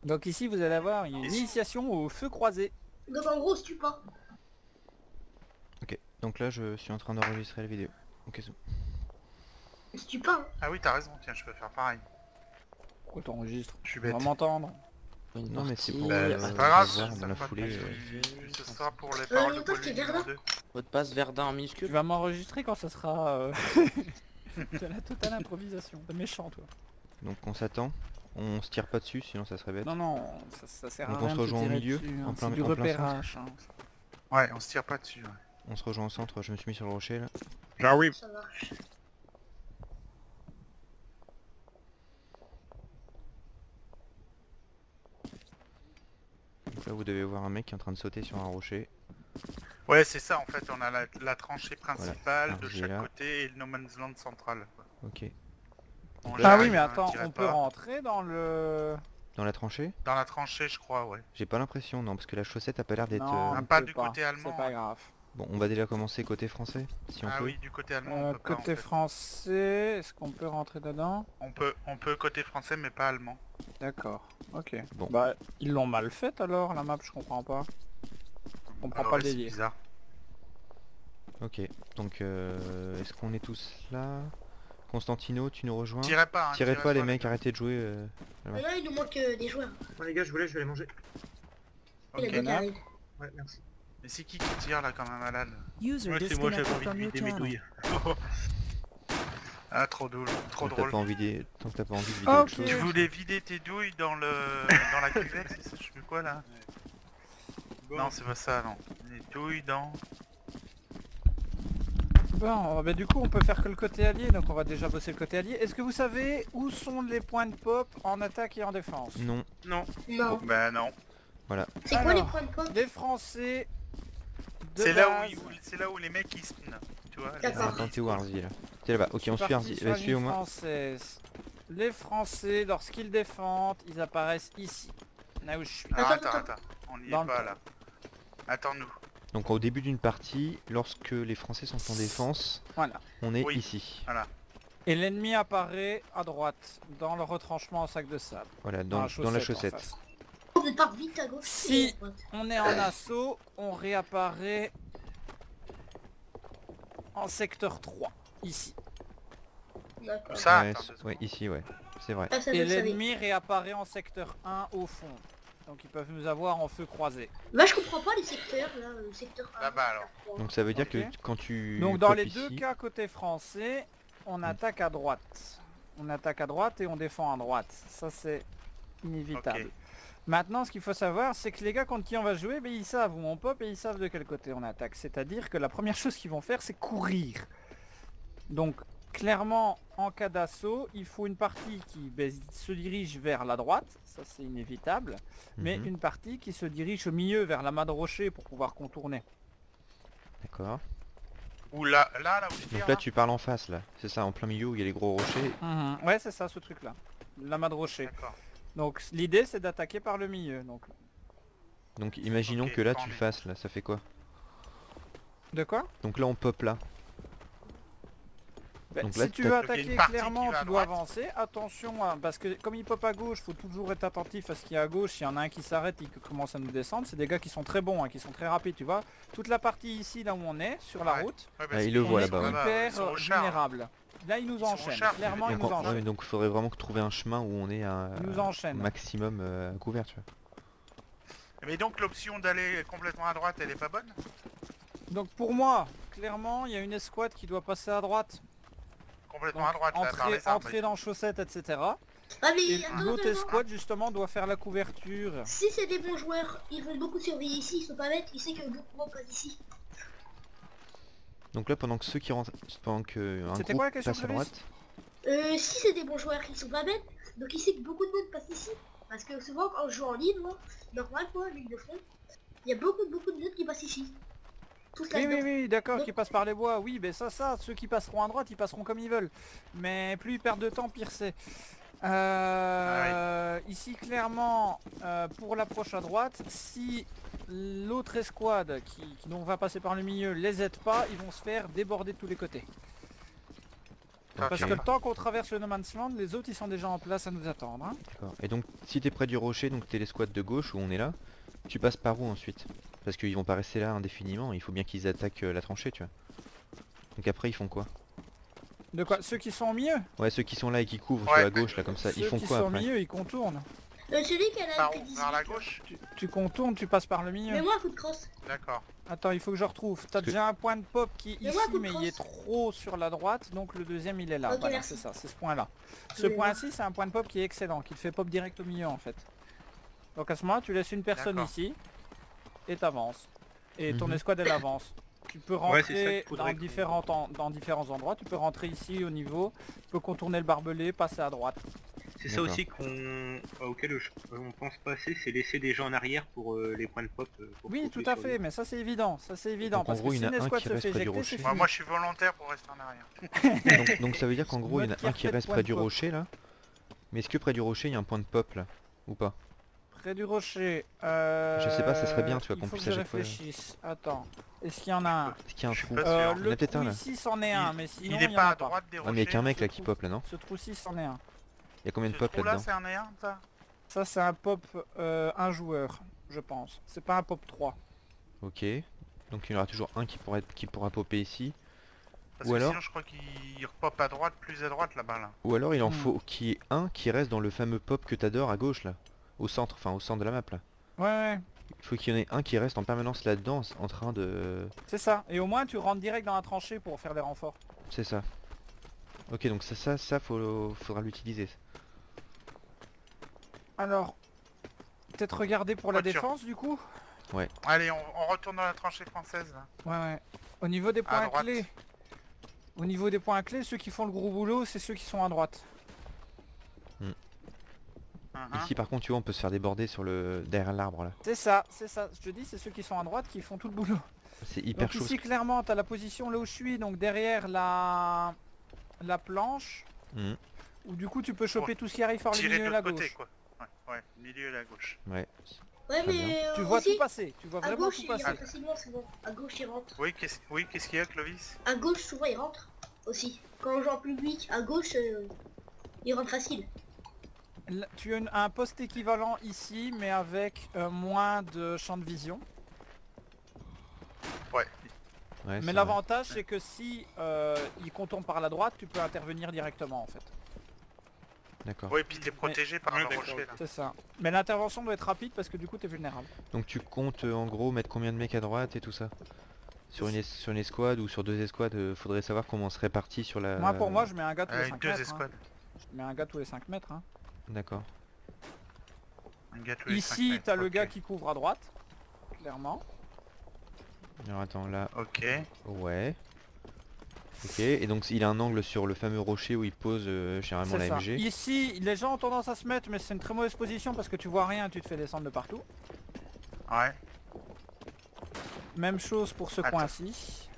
Donc ici vous allez avoir une initiation au feu croisé. Donc en gros, on se tue pas. Ok, donc là je suis en train d'enregistrer la vidéo. Ok, c'est bon. On se tue pas. Hein. Ah oui, t'as raison, tiens, je peux faire pareil. Pourquoi t'enregistres? Je suis On va bête. m'entendre. Non mais c'est pour C'est pas grave, voir dans la ça foulée. ce sera pour les paroles de toi, t'es Pauline numéro Verdun 2. Mot de passe Verdun en Tu minuscule. vas m'enregistrer quand ça sera... C'est la totale improvisation. T'es méchant toi. Donc on s'attend, on se tire pas dessus sinon ça serait bête. Non non, ça sert à Donc rien on se de rejoint au tirer milieu, dessus, hein. en plein- C'est du en plein repérage. Hein. Ouais, on se tire pas dessus. Ouais. On se rejoint au centre, je me suis mis sur le rocher là. J'arrive. Ça marche. Donc là vous devez voir un mec qui est en train de sauter sur un rocher. Ouais, c'est ça en fait, on a la tranchée principale Voilà, de j'ai chaque là. côté et le No Man's Land central. Quoi. Ok. Bon, Ah j'arrive, oui mais hein, attends, tirez on peut pas. rentrer dans le... Dans la tranchée? Dans la tranchée, je crois, ouais. J'ai pas l'impression, non, parce que la chaussette a pas l'air d'être... Non, Ah, on pas peut du côté allemand, C'est pas hein. grave. Bon, on va déjà commencer côté français, si on Ah peut. oui, du côté allemand, on peut pas, en Côté fait. français, est-ce qu'on peut rentrer dedans? On peut côté français, mais pas allemand. D'accord, ok. Bon. Bah, ils l'ont mal fait alors, la map, je comprends pas. Je comprends Ah pas ouais, le c'est délire. bizarre. Ok, donc est-ce qu'on est tous là? Constantino, tu nous rejoins? Tirez pas, hein, Tirez pas les mecs, gars. arrêtez de jouer. Mais là, il nous manque des joueurs. Bon les gars, je vais aller manger. Il a Ok. bien arrive. Ouais, merci. Mais c'est qui tire là comme un malade? User Ouais, c'est moi, j'avais disconnected envie from de your vider mes channel. douilles. Ah, trop drôle, trop Tant que t'as drôle. pas envie de... Tant que t'as pas envie de vider Ok. autre chose. Tu voulais vider tes douilles dans la cuvette, c'est ça, je sais plus quoi là? Non, c'est pas ça, non. Les douilles dans... Bon, bah du coup on peut faire que le côté allié, donc on va déjà bosser le côté allié. Est-ce que vous savez où sont les points de pop en attaque et en défense? Non, Non. Non. Bah non. C'est quoi les Alors, points de pop? Les Français de C'est là, base, c'est là où les mecs ils spawnent. Tu vois, les- D'accord. attends, t'es où Arzi là? T'es là-bas, ok on suit parti Arzi, sur la ligne suivez-moi. française. Les Français, lorsqu'ils défendent, ils apparaissent ici. Là où je suis. Ah, Attends, attends, on y Dans est le pas tas. là. Attends-nous. Donc au début d'une partie, lorsque les Français sont en défense, Voilà. on est Oui. ici. Et l'ennemi apparaît à droite, dans le retranchement au sac de sable. Voilà, Dans dans la en chaussette. face. On part vite à gauche. Si. et à droite. On est en assaut, on réapparaît en secteur 3, ici. D'accord. Ça, Ouais, attends, ouais, ici, ouais, c'est vrai. Ah, ça, Et je le savais. l'ennemi réapparaît en secteur 1 au fond. Donc ils peuvent nous avoir en feu croisé. Bah, je comprends pas les secteurs là, le secteur 1. Là-bas, alors. Donc ça veut dire Ok. que quand tu... Donc dans popes les deux ici- cas côté français, on attaque à droite. On attaque à droite et on défend à droite. Ça c'est inévitable. Ok. Maintenant ce qu'il faut savoir c'est que les gars contre qui on va jouer, ben, ils savent où on pop et ils savent de quel côté on attaque. C'est-à-dire que la première chose qu'ils vont faire c'est courir. Donc clairement en cas d'assaut, il faut une partie qui se dirige vers la droite, ça c'est inévitable, mais Mhm, une partie qui se dirige au milieu vers la main de rocher pour pouvoir contourner. D'accord. Ou là où je tire, Donc là tu parles en face là, c'est ça, en plein milieu où il y a les gros rochers. Ouais c'est ça ce truc là, la main de rocher. D'accord. Donc l'idée c'est d'attaquer par le milieu. Donc Donc imaginons Ok, que là tu pendu. fasses là, ça fait quoi? de quoi? Donc là on pop là. Ben, Donc là, si tu t'as- veux Donc, il y a une attaquer partie clairement qui va à tu dois droite. avancer, attention hein, parce que comme il pop à gauche, faut toujours être attentif à ce qu'il y a à gauche. S'il y en a un qui s'arrête et qui commence à nous descendre, c'est des gars qui sont très bons, hein, qui sont très rapides, tu vois. Toute la partie ici là où on est, sur la Ouais. route, Ouais, Ah, il le qu'ils voit sont là-bas, ouais. hyper sur le char. vulnérable. Là il nous sont au enchaîne, char. clairement il Donc, nous ouais, enchaîne. donc il faudrait vraiment trouver un chemin où on est à Il nous enchaîne. maximum couvert, tu vois. Mais donc l'option d'aller complètement à droite, elle est pas bonne? Donc pour moi, clairement il y a une escouade qui doit passer à droite. Complètement Donc, à droite, là, par les arbres. entrer dans chaussettes, etc. Ah, mais Et attends, l'autre attends, attends. escouade justement doit faire la couverture. Si c'est des bons joueurs, ils vont beaucoup surveiller ici, ils sont pas bêtes, ils savent que beaucoup vont passer ici. Donc là pendant que ceux qui rentrent, pendant que un C'était groupe quoi la question, passe à Clovis droite, Si c'est des bons joueurs, ils sont pas bêtes, donc ils savent que beaucoup de monde passe ici. Parce que souvent quand je joue en ligne, moi, normal quoi, ligne de front, il y a beaucoup de monde qui passent ici. Tous Oui, là-dedans. oui, oui, d'accord, Donc- qui passent par les bois, oui, mais ça, ceux qui passeront à droite, ils passeront comme ils veulent. Mais plus ils perdent de temps, pire c'est. Ici, clairement, pour l'approche à droite, si l'autre escouade qui donc va passer par le milieu les aide pas, ils vont se faire déborder de tous les côtés. Parce Ok. que le temps qu'on traverse le No Man's Land, les autres ils sont déjà en place à nous attendre. Hein. D'accord. Et donc si t'es près du rocher, donc t'es les squats de gauche où on est là, tu passes par où ensuite? Parce qu'ils vont pas rester là indéfiniment, il faut bien qu'ils attaquent la tranchée, tu vois. Donc après ils font quoi? De quoi? Ceux qui sont au milieu? Ouais, ceux qui sont là et qui couvrent Ouais, sur la gauche là comme ça, ils Ceux font qui quoi sont au après? milieu, ils contournent. Celui qui a la Par, MP18. vers la gauche. Tu contournes, tu passes par le milieu. Mais moi un coup de crosse. D'accord. Attends, il faut que je retrouve. T'as Parce que- déjà un point de pop qui est Mais ici, moi, coup de mais il est crosse. trop sur la droite, donc le deuxième il est là. Ok, Voilà, merci. c'est ça, c'est ce point-là. Ce Je vais point-ci, c'est un point de pop qui est excellent, qui te fait pop direct au milieu en fait. Donc à ce moment-là, tu laisses une personne D'accord. ici, et t'avances. Et ton Mhm. escouade elle avance. Tu peux Ouais, c'est ça rentrer qu'il faudrait dans différents endroits, tu peux rentrer ici au niveau, tu peux contourner le barbelé, passer à droite. C'est ça D'accord. aussi auquel on pense passer, c'est laisser des gens en arrière pour les points de pop. Pour Oui, popper tout à sur fait, les- mais ça c'est évident, Donc, en parce gros, que il si y en a une un escouade qui se reste fait près du éjecter, c'est rocher. fini. Moi je suis volontaire pour rester en arrière. donc ça veut dire qu'en gros il y en a un Mode qui reste point près de du pop. rocher là. Mais est-ce que près du rocher il y a un point de pop là? Ou pas? Près du rocher. Je sais pas, ça serait bien, tu vois, il qu'on faut puisse que je à chaque fois- réfléchisse. Attends, est-ce qu'il y en a un? Est-ce qu'il y a un Je suis trou? pas sûr. Il y en a Le peut-être un trou là. ici c'en est un, mais sinon Il est y en pas a à droite des Ah rochers. mais il y a qu'un mec Ce là qui trou- pop là non? Ce trou-ci c'en est un. Il y a combien de Ce pop trou là là-dedans? c'est un et un ça. Ça c'est un pop un joueur, je pense. C'est pas un pop 3. Ok. Donc il y en aura toujours un qui pourra popper ici. Parce Ou que alors- sinon je crois qu'il repop à droite, plus à droite là-bas là. Ou alors il en Hmm. faut qu'il y ait un qui reste dans le fameux pop que t'adores à gauche là. Au centre, enfin au centre de la map là. Ouais, Il faut qu'il y en ait un qui reste en permanence là-dedans en train de... c'est ça. Et au moins tu rentres direct dans la tranchée pour faire les renforts. C'est ça. Ok donc faudra l'utiliser. Alors, peut-être regarder pour la Voiture. défense du coup. Allez, on retourne dans la tranchée française là. Ouais. Au niveau des points droite. clés. Au niveau des points clés, ceux qui font le gros boulot, c'est ceux qui sont à droite. Ici par contre tu vois on peut se faire déborder derrière l'arbre là. C'est ça. Je te dis, c'est ceux qui sont à droite qui font tout le boulot. C'est hyper Donc chaud. ici clairement t'as la position là où je suis, donc derrière la planche, Mhm. où du coup tu peux choper Ouais. tout ce qui arrive par le Tirer milieu de et la l'autre côté gauche. quoi. Ouais, milieu et la gauche. Ouais. Ouais, Très mais Tu vois aussi, tout passer, tu vois à vraiment gauche tout il passer. rentre facilement souvent. À gauche il rentre. Oui, qu'est-ce qu'il y a Clovis? À gauche souvent il rentre aussi. Quand on joue en public, à gauche il rentre facile. Là, tu as un poste équivalent ici, mais avec moins de champ de vision. Ouais. Ouais, Mais c'est l'avantage c'est que si il contourne par la droite, tu peux intervenir directement en fait. vrai. D'accord. Oui, puis t'es protégé par Ouais, le d'accord, rocher là. C'est ça. Mais l'intervention doit être rapide parce que du coup t'es vulnérable. Donc tu comptes en gros mettre combien de mecs à droite et tout ça? Sur une escouade ou sur deux escouades, faudrait savoir comment on se répartit sur la... Moi pour moi je mets un gars tous les Avec 5 deux mètres. escouades. Je mets un gars tous les 5 mètres. Hein. D'accord. Un gars tous les 5 Ici mètres, t'as le ok. gars qui couvre à droite. Clairement. Alors attends là, Ok. ouais. Ok, et donc il a un angle sur le fameux rocher où il pose généralement C'est la ça. MG. Ici les gens ont tendance à se mettre, mais c'est une très mauvaise position parce que tu vois rien, tu te fais descendre de partout. Ouais. Même chose pour ce Attends. coin-ci.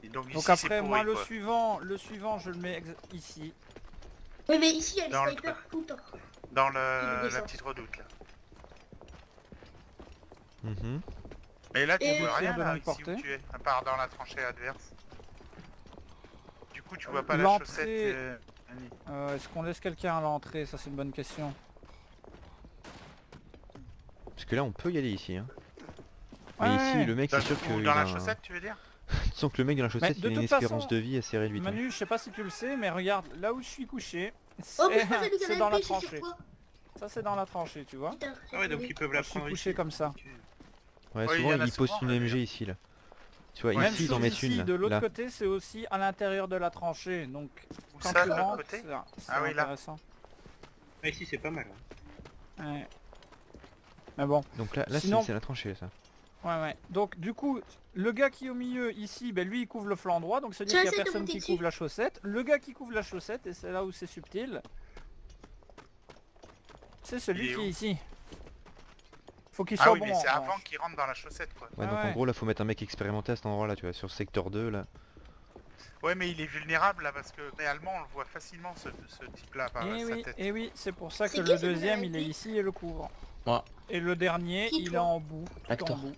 Et donc Donc ici, après c'est moi pourri, le quoi. suivant je le mets ici. Oui, mais ici il y a les Dans le snipers tout le temps. Dans Il la descend. petite redoute là. Mhm. Mais là tu Et- vois rien de là, longue ici portée. où tu es, à part dans la tranchée adverse. Du coup tu vois pas la L'entrée- chaussette Annie. Est-ce qu'on laisse quelqu'un à l'entrée? Ça c'est une bonne question. Parce que là on peut y aller ici. Hein. Ouais, Mais ici ouais. le mec Dans, c'est sûr ou qu'il dans a la un... chaussette tu veux dire? Sans que le mec dans la chaussette de il a une toute façon, espérance de vie assez réduite. hein. Manu, je sais pas si tu le sais, mais regarde, là où je suis couché, Oh, mais c'est je pensais que c'est dans la MP c'est sur tranchée. toi. Ça c'est dans la tranchée, tu vois. Putain, j'ai Ah ouais, donc trouvé. ils peuvent Moi, la je suis prendre couché ici. comme ça. Ok. Ouais, Ouais, il y souvent en a ils posent souvent, une là, MG d'ailleurs. ici là. Tu vois, Même ici ils en chose mettent ici, une là. de l'autre Là. côté c'est aussi à l'intérieur de la tranchée, donc Où quand ça, tu de l'autre rentres, côté? c'est Ah oui, là. intéressant. Ah, ici c'est pas mal. Hein. Ouais. Mais bon, Donc là Sinon- c'est la tranchée ça. ouais. Donc du coup, le gars qui est au milieu ici, ben lui il couvre le flanc droit, donc c'est-à-dire Tu qu'il y a essaies de personne monter qui dessus. couvre la chaussette. Le gars qui couvre la chaussette, et c'est là où c'est subtil, c'est celui Il est qui où est ici. Faut qu'il Ah soit oui bon. mais c'est en avant revanche. qu'il rentre dans la chaussette quoi. Ouais, Ah donc en ouais. gros là faut mettre un mec expérimenté à cet endroit là, tu vois, sur secteur 2 là. Ouais mais il est vulnérable là parce que réellement on le voit facilement ce type là par sa tête. Et oui, c'est pour ça que C'est le qui, ce deuxième gars il est avec ici et le couvre. Moi. Et le dernier Qui, il est toi en bout. tout en Hector. bout.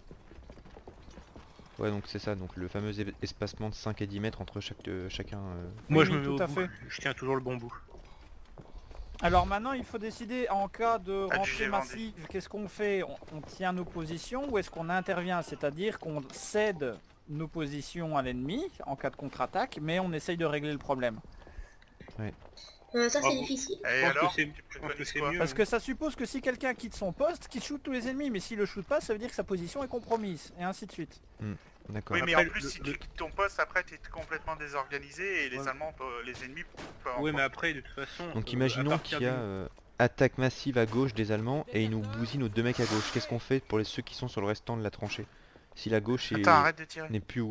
Ouais, donc c'est ça, donc le fameux espacement de 5 à 10 mètres entre chacun. Moi Oui, je me mets tout au à bout. fait. Je tiens toujours le bon bout. Alors maintenant il faut décider en cas de Ah, du rentrée G vendu. massive, qu'est-ce qu'on fait? On tient nos positions ou est-ce qu'on intervient? C'est-à-dire qu'on cède nos positions à l'ennemi en cas de contre-attaque, mais on essaye de régler le problème. Ça c'est Bravo. difficile. Et Je pense alors que c'est- tu je pense que préconises c'est quoi? mieux. Parce que ça suppose que si quelqu'un quitte son poste, qu'il shoot tous les ennemis, mais s'il le shoot pas, ça veut dire que sa position est compromise, et ainsi de suite. D'accord. Oui, mais Après, en plus, le- si le- tu quittes ton poste, après, t'es complètement désorganisé et les Ouais. Allemands, les ennemis peuvent Oui mais après de toute façon... Donc à imaginons partir qu'il y a du- attaque massive à gauche des Allemands et ils nous bousinent nos 2 mecs à gauche. Qu'est-ce qu'on fait pour ceux qui sont sur le restant de la tranchée? Si la gauche Attends, arrête de tirer. n'est plus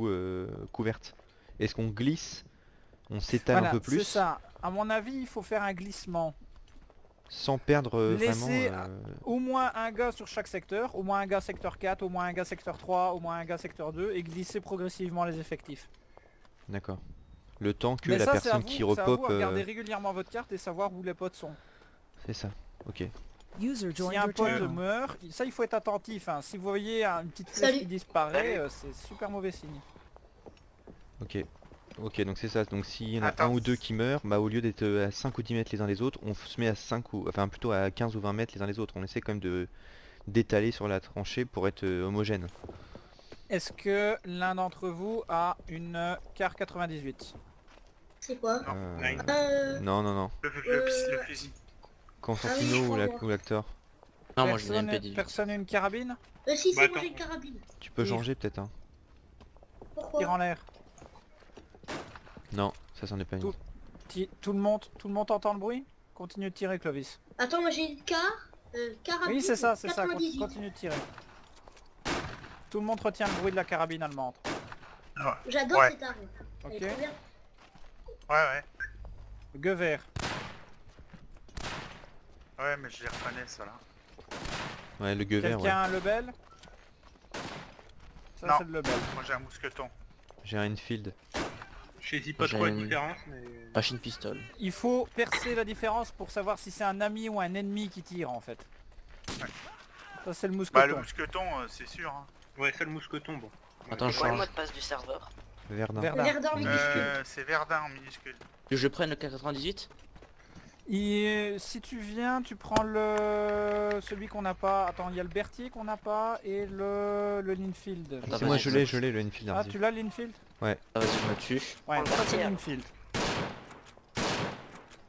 couverte. Est-ce qu'on glisse? On s'étale Voilà, un peu c'est plus ça. À mon avis, il faut faire un glissement. sans perdre Laissez vraiment... au moins un gars sur chaque secteur, au moins un gars secteur 4, au moins un gars secteur 3, au moins un gars secteur 2, et glisser progressivement les effectifs. D'accord. Le temps que Mais la ça, c'est à personne vous, qui c'est à vous repop... à regarder régulièrement votre carte et savoir où les potes sont. c'est ça. Ok. User Si joined un your pote channel. meurt, ça il faut être attentif. Hein. Si vous voyez une petite flèche Salut. qui disparaît, Salut. c'est super mauvais signe. Ok. Ok, donc c'est ça. Donc s'il y en a Attends. un ou deux qui meurent, bah au lieu d'être à 5 ou 10 mètres les uns des autres, on se met à 5 ou... Enfin plutôt à 15 ou 20 mètres les uns des autres. On essaie quand même de d'étaler sur la tranchée pour être homogène. Est-ce que l'un d'entre vous a une car 98? C'est quoi? Nine. Non, non, non. Le fusil. Constantino je ou crois, moi. ou l'acteur. Non, moi j'ai une Personne, MP18. personne a une carabine? Si, Bah, c'est moi attends. j'ai une carabine. Tu peux Tire. changer peut-être hein. Tire Pourquoi? en l'air. Non, ça c'en est pas une. Tout le monde entend le bruit? Continue de tirer, Clovis. Attends, moi j'ai une carabine. Oui, c'est ça, 98. continue de tirer. Tout le monde retient le bruit de la carabine allemande. J'adore Ouais. cette arme. Elle est Ok. trop bien. Ouais. Gewehr. Ouais, mais je les reconnais, ça là. Ouais, le Gewehr, ouais. Quelqu'un a un Lebel? Ça Non. c'est le Lebel. Moi j'ai un mousqueton. J'ai un Enfield. Je saisis pas J'ai trop la une- différence mais... Machine pistol. Il faut percer la différence pour savoir si c'est un ami ou un ennemi qui tire en fait. Ouais. Ça c'est le Bah, mousqueton. le mousqueton, c'est sûr. Hein. Ouais, ça le mousqueton, bon. Attends, je C'est quoi le change. mot de passe du serveur? Verdun. Verdun. Verdun, Minuscule. C'est Verdun en minuscule. Que je prenne le K98? Si tu viens, tu prends celui qu'on n'a pas. Attends, il y a le Berthier qu'on n'a pas et le Linfield. Attends, C'est moi, vas-y, je l'ai, le Enfield. Ah, vas-y. tu l'as Linfield? Ah, vas-y, je me tue. Ouais, On le ça c'est retire. Linfield.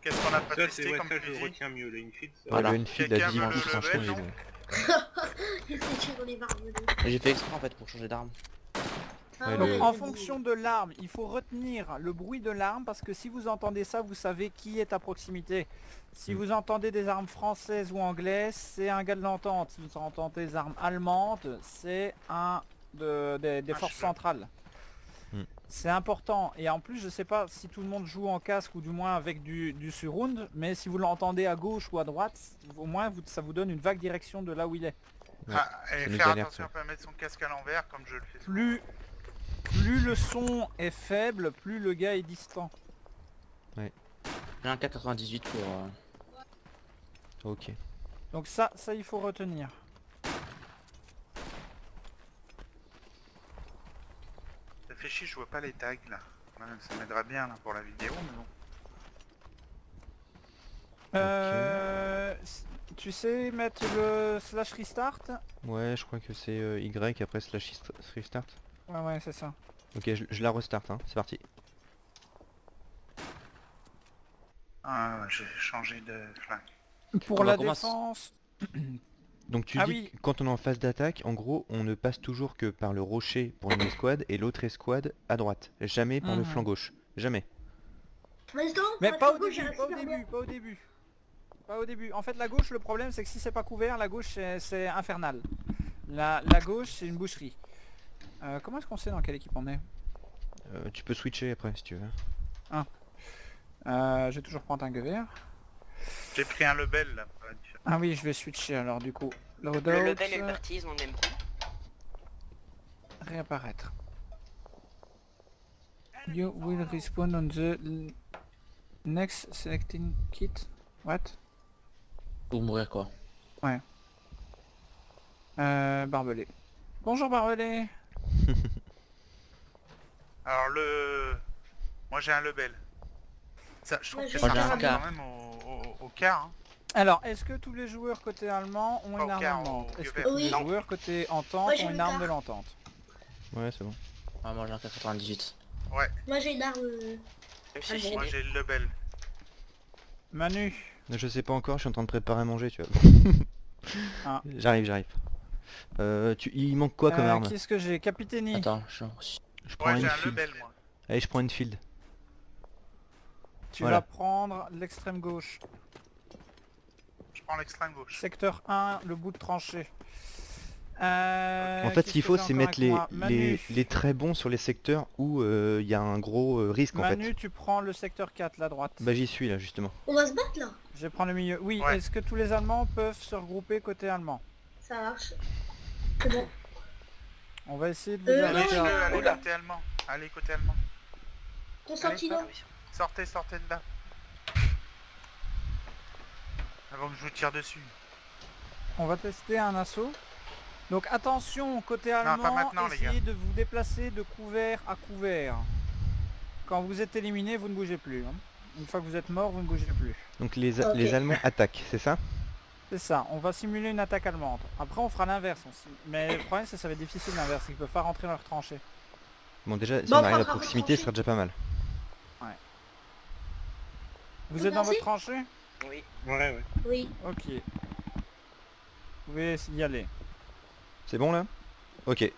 Qu'est-ce qu'on a pas Ça, c'est testé ouais, comme ça, je le fusil? retiens mieux, le Infield. ça. Ouais, Voilà. le Enfield à Quelqu'un 10 veut ans, le franchement, level, il non est... C'est tiré dans les barbelés. J'ai fait exprès en fait pour changer d'arme. Ah Ouais, ouais, En vas-y. fonction de l'arme, il faut retenir le bruit de l'arme parce que si vous entendez ça, vous savez qui est à proximité. Si vous entendez des armes françaises ou anglaises, c'est un gars de l'entente. Si vous entendez des armes allemandes, c'est un des Un forces cheveu. centrales. Hmm. C'est important. Et en plus, je sais pas si tout le monde joue en casque ou du moins avec du surround, mais si vous l'entendez à gauche ou à droite, au moins ça vous donne une vague direction de là où il est. Ouais, Ah, et ça nous faire alerte, attention ouais. à pas mettre son casque à l'envers comme je le fais souvent. Plus le son est faible, plus le gars est distant. J'ai un K98 pour... Ok. Donc ça il faut retenir. Ça fait chier, je vois pas les tags là. Ouais, ça m'aidera bien là pour la vidéo, mais bon. Tu sais mettre le slash restart? Ouais, je crois que c'est Y après slash restart. Ouais, c'est ça. Ok, je la restart, hein. C'est parti. Ah, j'ai changé de flingue. Pour On la commence. défense, Donc tu Ah dis oui. que quand on est en phase d'attaque, en gros, on ne passe toujours que par le rocher pour une escouade et l'autre escouade à droite. Jamais par le Mhm. flanc gauche. Jamais. Mais justement, mais pour pas être au gauche, début, j'arrive pas au super bien. début, pas au début. Pas au début. En fait la gauche, le problème c'est que si c'est pas couvert, la gauche c'est infernal. La gauche c'est une boucherie. Comment est-ce qu'on sait dans quelle équipe on est? Tu peux switcher après si tu veux. Je vais toujours prendre un Gewehr. J'ai pris un Lebel là. pour la différence. Ah oui, je vais switcher alors du coup. Loadout, Le level et le Berthier, ils ont le même prix. réapparaître. You will respawn on the next selecting kit. What? Pour mourir quoi. Barbelé. Bonjour Barbelé. Alors moi j'ai un Lebel. Ça, je trouve Moi, que j'ai ça un ressemble quart. quand même au quart. Hein. Alors, est-ce que tous les joueurs côté allemand ont Pas une au arme quart, allemande? au Est-ce que Gewehr. tous les Oui. joueurs côté entente Moi, j'ai ont une le arme de quart. l'entente? Ouais, c'est bon. Ah, moi j'ai un 98. Moi j'ai une arme... Même si Ah, j'ai bon. Moi des- j'ai le Lebel. Manu, Je sais pas encore, je suis en train de préparer à manger, tu vois. Ah. J'arrive. Il manque quoi comme arme? qu'est-ce que j'ai? Capitani. Attends, Je prends Ouais, j'ai un Enfield. Lebel moi. Allez, je prends Enfield. Tu Voilà. vas prendre l'extrême gauche. Je prends l'extrême gauche. Secteur 1, le bout de tranchée. En fait, ce qu'il faut, c'est mettre les très bons sur les secteurs où il y a un gros risque en Manu, fait. tu prends le secteur 4, la droite. Bah j'y suis là justement. On va se battre là. Je vais prendre le milieu. Oui, Ouais. est-ce que tous les Allemands peuvent se regrouper côté allemand? Ça marche. C'est bon. On va essayer de vous non, arrêter. Allez, non, allez Oula. côté allemand. Allez côté allemand. Constantino. Sortez de là. Avant que je vous tire dessus. On va tester un assaut. Donc attention, côté pas allemand, maintenant, les gars. essayez de vous déplacer de couvert à couvert. Quand vous êtes éliminé, vous ne bougez plus. Hein. Une fois que vous êtes mort, vous ne bougez plus. Donc les Ok. Allemands attaquent, c'est ça? C'est ça, on va simuler une attaque allemande. Après on fera l'inverse. Mais le problème c'est que ça va être difficile l'inverse, c'est qu'ils peuvent pas rentrer dans leur tranchée. Bon déjà, si Bon, on on arrive à prendra proximité, votre ce sera déjà pas mal. Vous Vous êtes dans pensez votre tranchée? Oui. Ouais. Oui. Ok. Vous pouvez y aller. C'est bon là? Ok.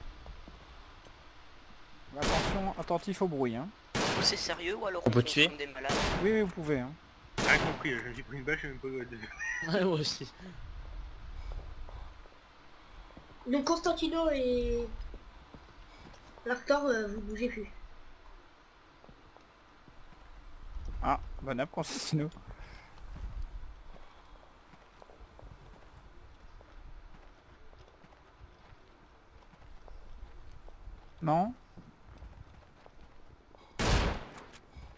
Attention, attentif au bruit. Hein. Ou c'est sérieux ou alors On peut fait tuer comme des malades. Oui, oui, vous pouvez. Hein. Rien compris, je me suis pris une balle, je sais même pas où elle devait. Ouais, moi aussi. Donc Constantino et... L'arctor, vous bougez plus. Ah, bon app, Constantino. Non?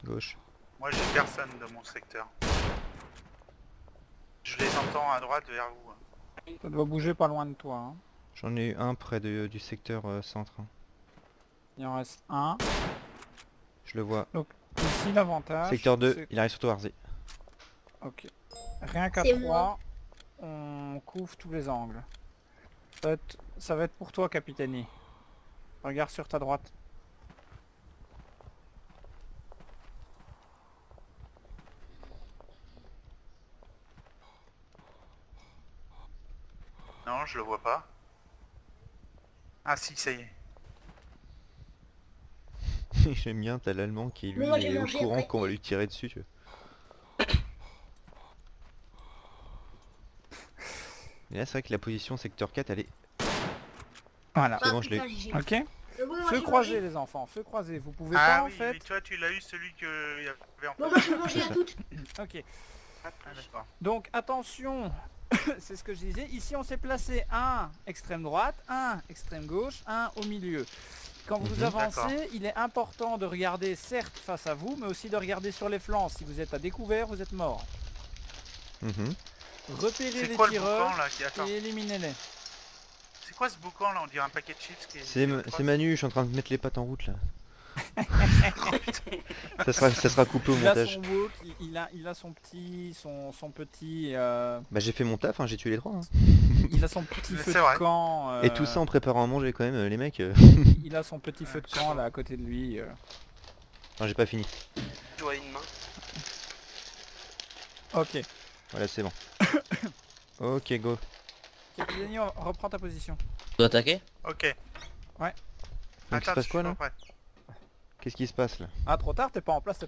Gauche. Moi j'ai personne dans mon secteur. Je les entends à droite vers vous. Hein. Ça doit bouger pas loin de toi. Hein. J'en ai eu un près du secteur centre. Hein. Il en reste un. Je le vois. Ici l'avantage. Secteur 2, c'est- il arrive sur toi Arzé. Ok. Rien qu'à C'est 3, moi. on couvre tous les angles. Ça va être pour toi, Capitani. Regarde sur ta droite. Non, je le vois pas. Ah si, ça y est. J'aime bien, t'as l'allemand qui lui Mais moi, j'ai est au mangé courant après. qu'on va lui tirer dessus, tu vois. Et là c'est vrai que la position secteur 4 elle est... Voilà. C'est bon, je l'ai. putain, j'ai- Ok. Mais bon, moi, Feu j'ai croisé mangé. les enfants, feu croisé. Vous pouvez Ah pas oui, en fait. oui, toi tu l'as eu celui que il y avait en Bon, face. moi je vais manger à toutes. Ok. Ah, d'accord. Donc attention, c'est ce que je disais. Ici on s'est placé un extrême droite, un extrême gauche, un au milieu. Quand vous Mhm. avancez, D'accord. il est important de regarder certes face à vous, mais aussi de regarder sur les flancs. Si vous êtes à découvert, vous êtes mort. Mhm. Repérez C'est les quoi le tireurs boucan là qui attend? et éliminez-les. C'est quoi ce boucan là? On dirait un paquet de chips qui est... C'est Manu, je suis en train de mettre les pattes en route là. ça sera coupé au Il a montage. son wok, il a son petit, son petit, Bah j'ai fait mon taf, hein, j'ai tué les trois. Hein. il a son petit Mais feu c'est de vrai. camp. Et tout ça en préparant à manger quand même, les mecs. Il a son petit feu de c'est camp bon. là à côté de lui. Non, j'ai pas fini. Je vois une main. Ok. Voilà, c'est bon. Ok, go. Capitani, reprends ta position. Tu dois attaquer? Ok. Ouais. Donc il se Attends, passe je quoi suis là? pas prêt. Qu'est-ce qui se passe là? Ah trop tard, t'es pas en place,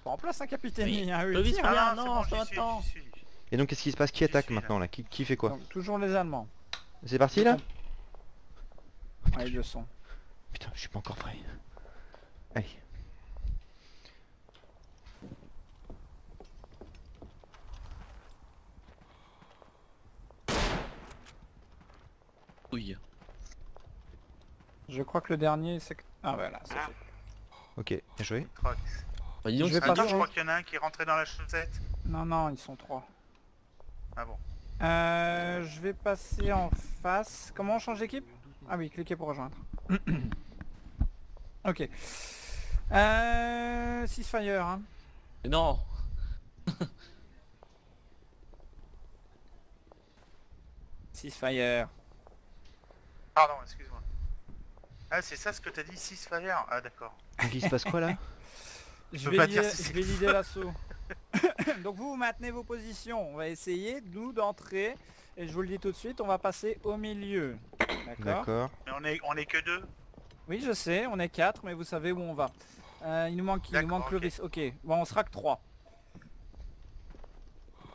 hein, Capitani. Oui. Hein, Le vice tire. revient. c'est non, bon, c'est j'y suis, maintenant. j'y suis. Et donc qu'est-ce qui se passe? Qui J'y attaque suis, là. maintenant là? Qui fait quoi? Donc, toujours les Allemands. C'est parti là? Ouais, ils le sont. Putain, je suis pas encore prêt. Allez. Oui. Je crois que le dernier c'est... Ah voilà, c'est Ah. fait. Ok, bien joué. Crocs. Bah, dis donc, Je vais c'est pas Attends, dur, je hein. crois qu'il y en a un qui est rentré dans la chaussette. Non, ils sont 3. Ah bon. Je vais passer en face. Comment on change d'équipe? Ah oui, cliquez pour rejoindre. Ok. Ceasefire, hein. Non. Ceasefire. Pardon, excuse-moi. Ah, c'est ça ce que t'as dit, ceasefire? Ah, d'accord. Donc il se passe quoi là? Je peux vais, pas dire si je c'est vais le l'idée l'assaut. Donc vous maintenez vos positions. On va essayer, nous, d'entrer. Et je vous le dis tout de suite, on va passer au milieu. D'accord. D'accord. Mais on est que deux. Oui, je sais, on est 4, mais vous savez où on va. Il nous manque qui? Il nous D'accord, manque Clovis. Ok, bon, on sera que 3.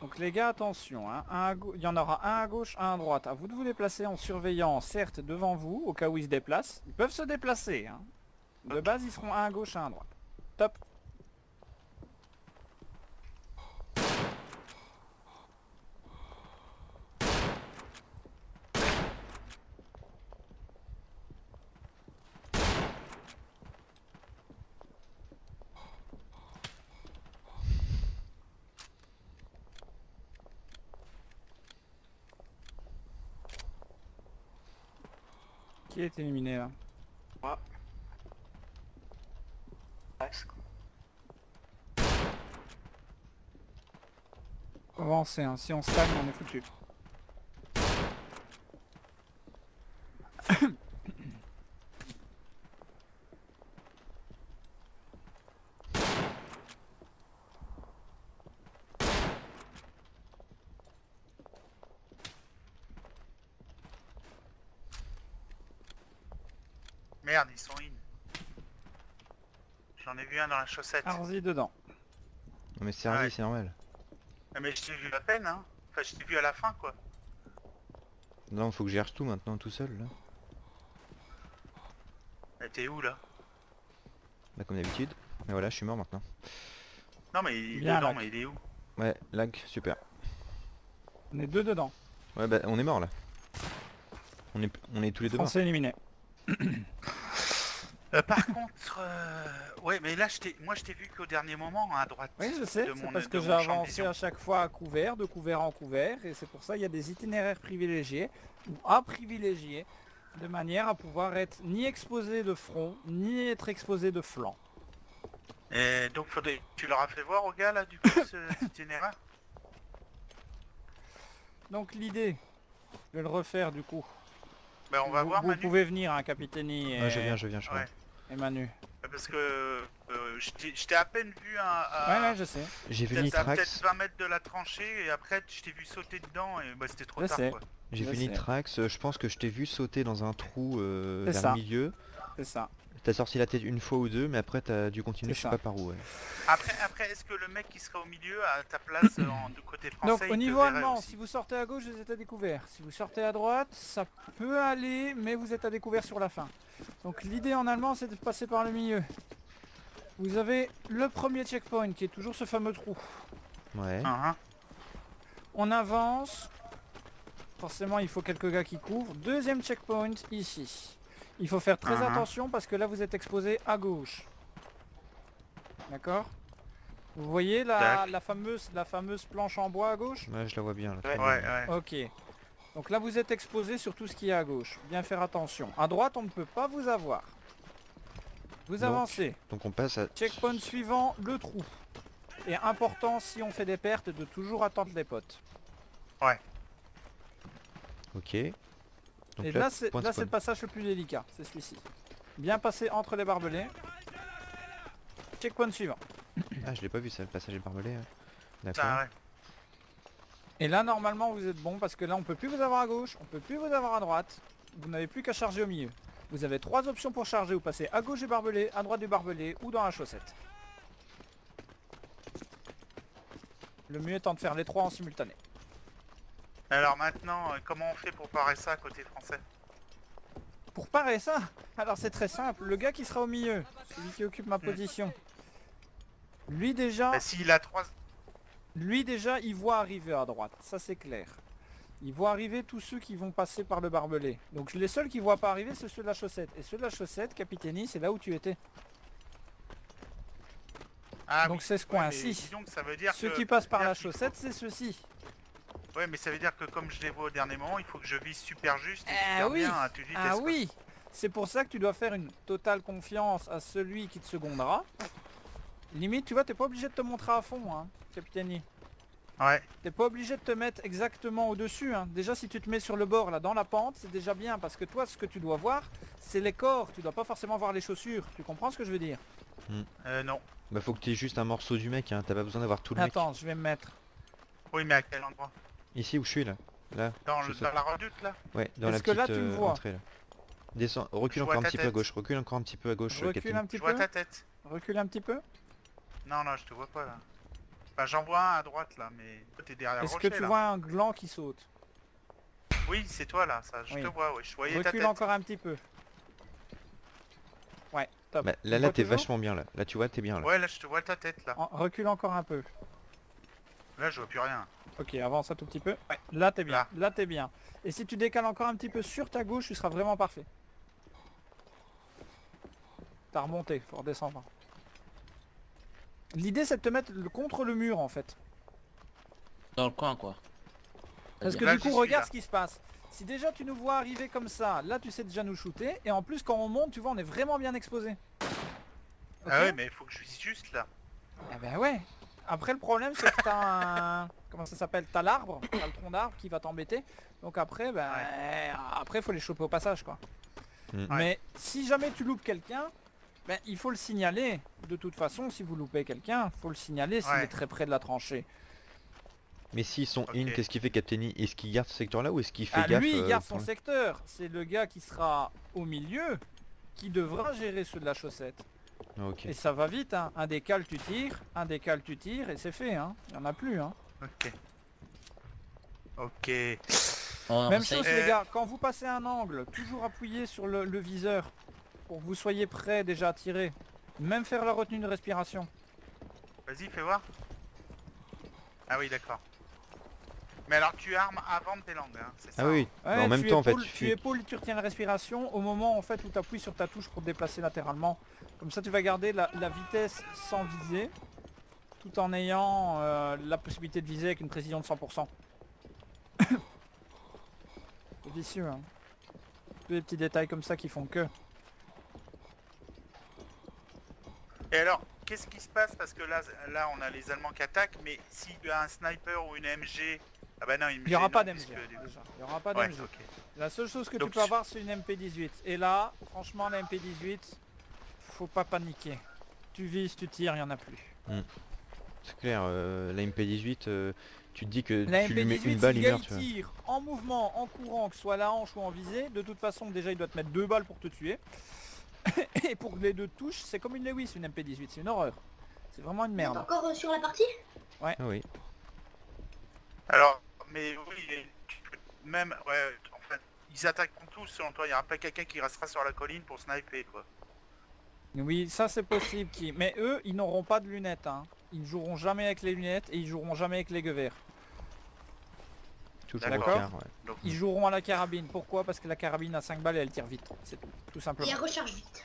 Donc les gars, attention, hein. Il y en aura un à gauche, un à droite. À vous de vous déplacer en surveillant, certes, devant vous, au cas où ils se déplacent. Ils peuvent se déplacer, hein. De base, ils seront un à gauche, un à droite. Top. Qui est éliminé là? Faut avancer, hein. Si on stagne, on est foutu. Merde, ils sont in. J'en ai vu un dans la chaussette. Allons-y dedans. Non mais servi, Ouais. c'est normal. Ah, mais je t'ai vu à peine, hein. Enfin, je t'ai vu à la fin, quoi. Non, faut que je gère tout maintenant tout seul là. Mais t'es où, là? Bah comme d'habitude. Mais voilà, je suis mort maintenant. Non, mais il est Bien, dedans, là. mais il est où? Ouais, lag, super. On est 2 dedans. Ouais bah on est mort là. On est tous les deux morts. Français éliminé. Par contre, ouais, mais là, moi, je t'ai vu qu'au dernier moment, à droite. Oui, je sais, de c'est mon- parce de que mon j'ai champ de avancé vision. à chaque fois à couvert, de couvert en couvert, et c'est pour ça qu'il y a des itinéraires privilégiés, ou à privilégier, de manière à pouvoir être ni exposé de front, ni être exposé de flanc. Et donc, tu leur as fait voir aux gars, là, du coup, cet itinéraire? Donc l'idée, je vais le refaire du coup. Ben, on va voir, Vous Manu. pouvez venir, hein, Capitani et, Ouais, je viens, je crois. Ouais. et Manu. Parce que je t'ai à peine vu Ouais, ouais, je sais. J'ai vu peut-être à peut-être Nitrax, 20 mètres de la tranchée et après je t'ai vu sauter dedans et bah c'était trop Je tard sais. quoi. j'ai je vu sais. Nitrax, je pense que je t'ai vu sauter dans un trou C'est vers ça. le milieu. C'est ça. T'as sorti la tête une fois ou deux, mais après t'as dû continuer, C'est je sais ça. pas par où. Ouais. Après est-ce que le mec qui serait au milieu à ta place de côté français Donc il au te niveau verrait allemand, aussi si vous sortez à gauche, vous êtes à découvert. Si vous sortez à droite, ça peut aller, mais vous êtes à découvert sur la fin. Donc l'idée en allemand, c'est de passer par le milieu. Vous avez le premier checkpoint, qui est toujours ce fameux trou. Ouais. Hein, On avance. Forcément, il faut quelques gars qui couvrent. Deuxième checkpoint, ici. Il faut faire très Mhm. attention parce que là, vous êtes exposé à gauche. D'accord? Vous voyez Tac. la fameuse planche en bois à gauche? Ouais, je la vois bien là. Ouais. très Ouais, bien. ouais. Ok. Donc là, vous êtes exposé sur tout ce qui est à gauche. Bien faire attention. À droite, on ne peut pas vous avoir. Vous Donc, avancez. Donc on passe à... Checkpoint suivant, le trou. Et important, si on fait des pertes, de toujours attendre les potes. Ok. Donc Et là, point de c'est le spawn. passage le plus délicat, c'est celui-ci. Bien passer entre les barbelés. Checkpoint suivant. Ah, je l'ai pas vu ça, le passage est barbelé. Ouais. Ça, D'accord. ouais. Et là, normalement, vous êtes bon parce que là, on peut plus vous avoir à gauche, on peut plus vous avoir à droite. Vous n'avez plus qu'à charger au milieu. Vous avez 3 options pour charger. Vous passez à gauche du barbelé, à droite du barbelé ou dans la chaussette. Le mieux étant de faire les 3 en simultané. Alors maintenant, comment on fait pour parer ça côté français? Pour parer ça, alors c'est très simple. Le gars qui sera au milieu, celui qui occupe ma position, lui déjà, Bah, s'il a 3... il voit arriver à droite. Ça c'est clair. Il voit arriver tous ceux qui vont passer par le barbelé. Donc les seuls qui voient pas arriver, c'est ceux de la chaussette. Et ceux de la chaussette, Capitani, c'est là où tu étais. Ah, Donc oui. c'est ce Ouais, mais coin-ci. dis donc, ça veut dire Ceux que... qui passent par dire la qu'il faut- chaussette, c'est ceux-ci. Ouais, mais ça veut dire que comme je les vois au dernier moment, il faut que je vise super juste et Ah super oui. bien à toute vitesse. Ah quoi. oui. C'est pour ça que tu dois faire une totale confiance à celui qui te secondera. Limite, tu vois, t'es pas obligé de te montrer à fond, hein, Capitani. Ouais. T'es pas obligé de te mettre exactement au-dessus, hein. Déjà, si tu te mets sur le bord, là, dans la pente, c'est déjà bien. Parce que toi, ce que tu dois voir, c'est les corps. Tu dois pas forcément voir les chaussures. Tu comprends ce que je veux dire? Non. Bah faut que tu aies juste un morceau du mec, hein. T'as pas besoin d'avoir tout le mec. Attends, je vais me mettre. Oui, mais à quel endroit? Ici où je suis là. Là. Dans, je le, saute. dans la redoute, là? Ouais, dans la Est-ce que là, petite tu me vois? entrée là. Descends, recule Je encore vois un ta petit peu à tête. gauche, recule encore un petit peu à gauche, Recule Captain. un petit Je vois peu. ta tête. Recule un petit peu. Non, non, je te vois pas, là. Enfin, j'en vois un à droite, là, mais toi, t'es derrière le Est-ce rocher, que tu là. vois un gland qui saute? Oui, c'est toi, là, ça, je Oui. te vois, ouais, je voyais ta Recule tête. encore un petit peu. Ouais, top. Bah, Tu là vois t'es toujours? vachement bien là. Là tu vois t'es bien là. Ouais, là, je te vois ta tête, là. Recule encore un peu. Là, je vois plus rien. Ok, avance un tout petit peu. Ouais, là t'es bien. Là. Là t'es bien. Et si tu décales encore un petit peu sur ta gauche, tu seras vraiment parfait. T'as remonté, faut redescendre. L'idée c'est de te mettre contre le mur en fait. Dans le coin quoi. Parce que Là, du j'y coup suis, regarde là. ce qui se passe. Si déjà tu nous vois arriver comme ça, là tu sais déjà nous shooter. Et en plus quand on monte, tu vois on est vraiment bien exposé. Ok. Ah ouais, mais il faut que je vise juste, là. Ah bah ouais. Après le problème c'est que t'as un... Comment ça s'appelle? T'as l'arbre, t'as le tronc d'arbre qui va t'embêter. Donc après, bah... Après faut les choper au passage quoi. Mm. Mais si jamais tu loupes quelqu'un, ben, il faut le signaler. De toute façon, si vous loupez quelqu'un, faut le signaler s'il Ouais. est très près de la tranchée. Mais s'ils sont Ok. in, qu'est-ce qu'il fait Captain? Est-ce qu'il garde ce secteur là ou est-ce qu'il fait Ah, gaffe lui, il garde pour son secteur. C'est le gars qui sera au milieu qui devra gérer ceux de la chaussette. Ah, ok. Et ça va vite, hein. Un décal tu tires, un décal tu tires et c'est fait, hein. Il n'y en a plus, hein. Ok. Ok. On Même essaye. chose les gars, quand vous passez un angle, toujours appuyer sur le viseur pour que vous soyez prêts déjà à tirer. Même faire la retenue de respiration. Vas-y, fais voir. Ah oui, d'accord. Mais alors, tu armes avant de tes langues, hein, c'est ça? Ah oui, Ouais, bah, en même tu temps en fait épaules- tu épaules et tu retiens la respiration au moment en fait où tu appuies sur ta touche pour te déplacer latéralement. Comme ça tu vas garder la vitesse sans viser, tout en ayant la possibilité de viser avec une précision de 100%. C'est vicieux, hein. Tous les petits détails comme ça qui font que... Et alors, qu'est-ce qui se passe? Parce que là, on a les Allemands qui attaquent, mais s'il y a un sniper ou une MG... Ah bah non, une MG, Il n'y aura pas non, d'MG. puisque- déjà. Il n'y aura pas Ouais, d'MG. ok. La seule chose que Donc, tu peux avoir c'est une MP18. Et là, franchement la MP18, faut pas paniquer. Tu vises, tu tires, il n'y en a plus. c'est clair, la MP18, tu te dis que La tu lui mets MP18, une balle, si il le gars meurt, il tu vois. tire en mouvement, en courant, que ce soit à la hanche ou en visée, de toute façon déjà il doit te mettre 2 balles pour te tuer. Et pour les 2 touches, c'est comme une Lewis une MP18, c'est une horreur. C'est vraiment une Vous êtes merde. encore sur la partie? Ah oui. Alors, mais oui, tu peux même... Ouais, enfin, ils attaqueront tous selon toi, il n'y aura pas quelqu'un qui restera sur la colline pour sniper, quoi. Oui, ça c'est possible. Mais eux, ils n'auront pas de lunettes. Hein. Ils ne joueront jamais avec les lunettes et ils joueront jamais avec les gewehr. Toujours au D'accord. quart, ouais. Donc, Ils joueront à la carabine. Pourquoi? Parce que la carabine à 5 balles et elle tire vite. C'est tout Et simplement. elle recharge vite.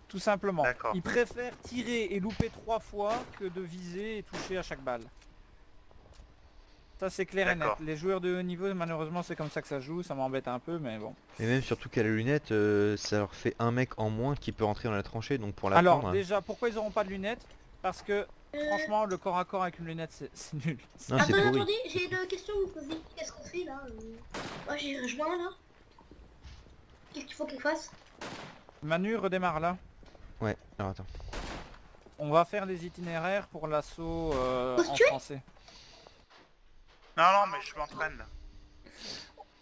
Tout simplement. D'accord. Ils préfèrent tirer et louper 3 fois que de viser et toucher à chaque balle. Ça c'est clair et net. D'accord. Les joueurs de haut niveau, malheureusement c'est comme ça que ça joue. Ça m'embête un peu mais bon. Et même surtout qu'à la lunette, ça leur fait un mec en moins qui peut rentrer dans la tranchée, donc pour la Alors prendre... déjà, pourquoi ils auront pas de lunettes? Parce que franchement le corps à corps avec une lunette c'est nul. Non, c'est Attendez, pourri. attendez, j'ai une question à vous poser. Qu'est-ce qu'on fait là? Moi j'ai rejoint là. Qu'est-ce qu'il faut qu'on fasse? Manu redémarre là. Ouais, alors attends. On va faire les itinéraires pour l'assaut Faut se en tuer français. non, non, mais je m'entraîne,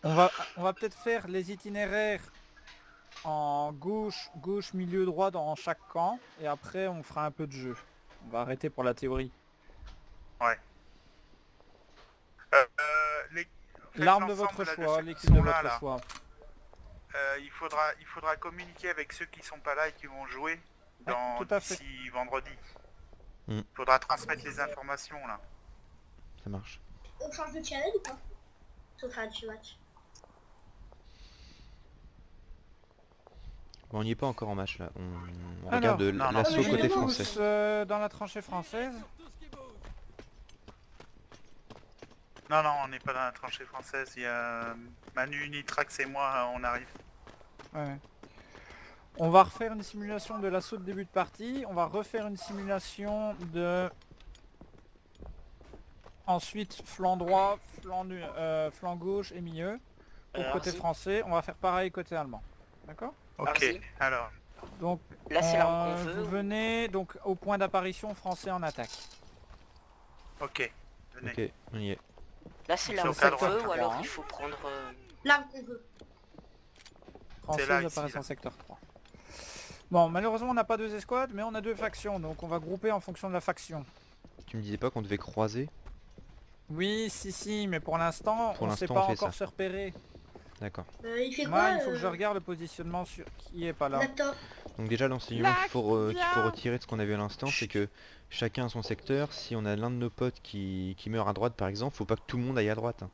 là. On va peut-être faire les itinéraires en gauche, milieu, droit dans chaque camp. Et après on fera un peu de jeu. On va arrêter pour la théorie. Les... faites L'arme de l'ensemble votre là, choix, ceux qui l'équipe sont de là, votre là. choix. Il faudra communiquer avec ceux qui sont pas là et qui vont jouer dans tout à fait. d'ici vendredi. Mm. Il faudra transmettre les informations là. Ça marche. On change de channel ou pas? Sauf un match. Bon, on n'y est pas encore en match là. On Alors, regarde non, l'assaut mais côté je pense- français. Dans la tranchée française. Non, non, on n'est pas dans la tranchée française. Il y a Manu, Nitrax et moi, on arrive. Ouais. On va refaire une simulation de l'assaut de début de partie. On va refaire une simulation de... Ensuite flanc droit, flanc gauche et milieu. Pour côté vas-y. français, on va faire pareil côté allemand. D'accord? Ok, Vas-y. alors. Donc Là, c'est l'arme qu'on veut. vous venez donc au point d'apparition français en attaque. Ok, venez. Ok, on y est. Là, c'est C'est l'arme au qu'on cadre veut, ou trois, alors hein. il faut prendre... L'arme qu'on veut. Français là, ici, apparaissent là. en secteur 3. Bon, malheureusement on n'a pas 2 escouades, mais on a 2 factions, donc on va grouper en fonction de la faction. Tu me disais pas qu'on devait croiser? Oui, si, mais pour l'instant, Pour on sait l'instant, pas on fait encore ça. se repérer. D'accord. Il fait Moi, quoi il faut que je regarde le positionnement sur qui est pas là. D'accord. Donc déjà l'enseignement qu'il faut retirer de ce qu'on a vu à l'instant, c'est que chacun a son secteur. Si on a l'un de nos potes qui meurt à droite par exemple, faut pas que tout le monde aille à droite, hein.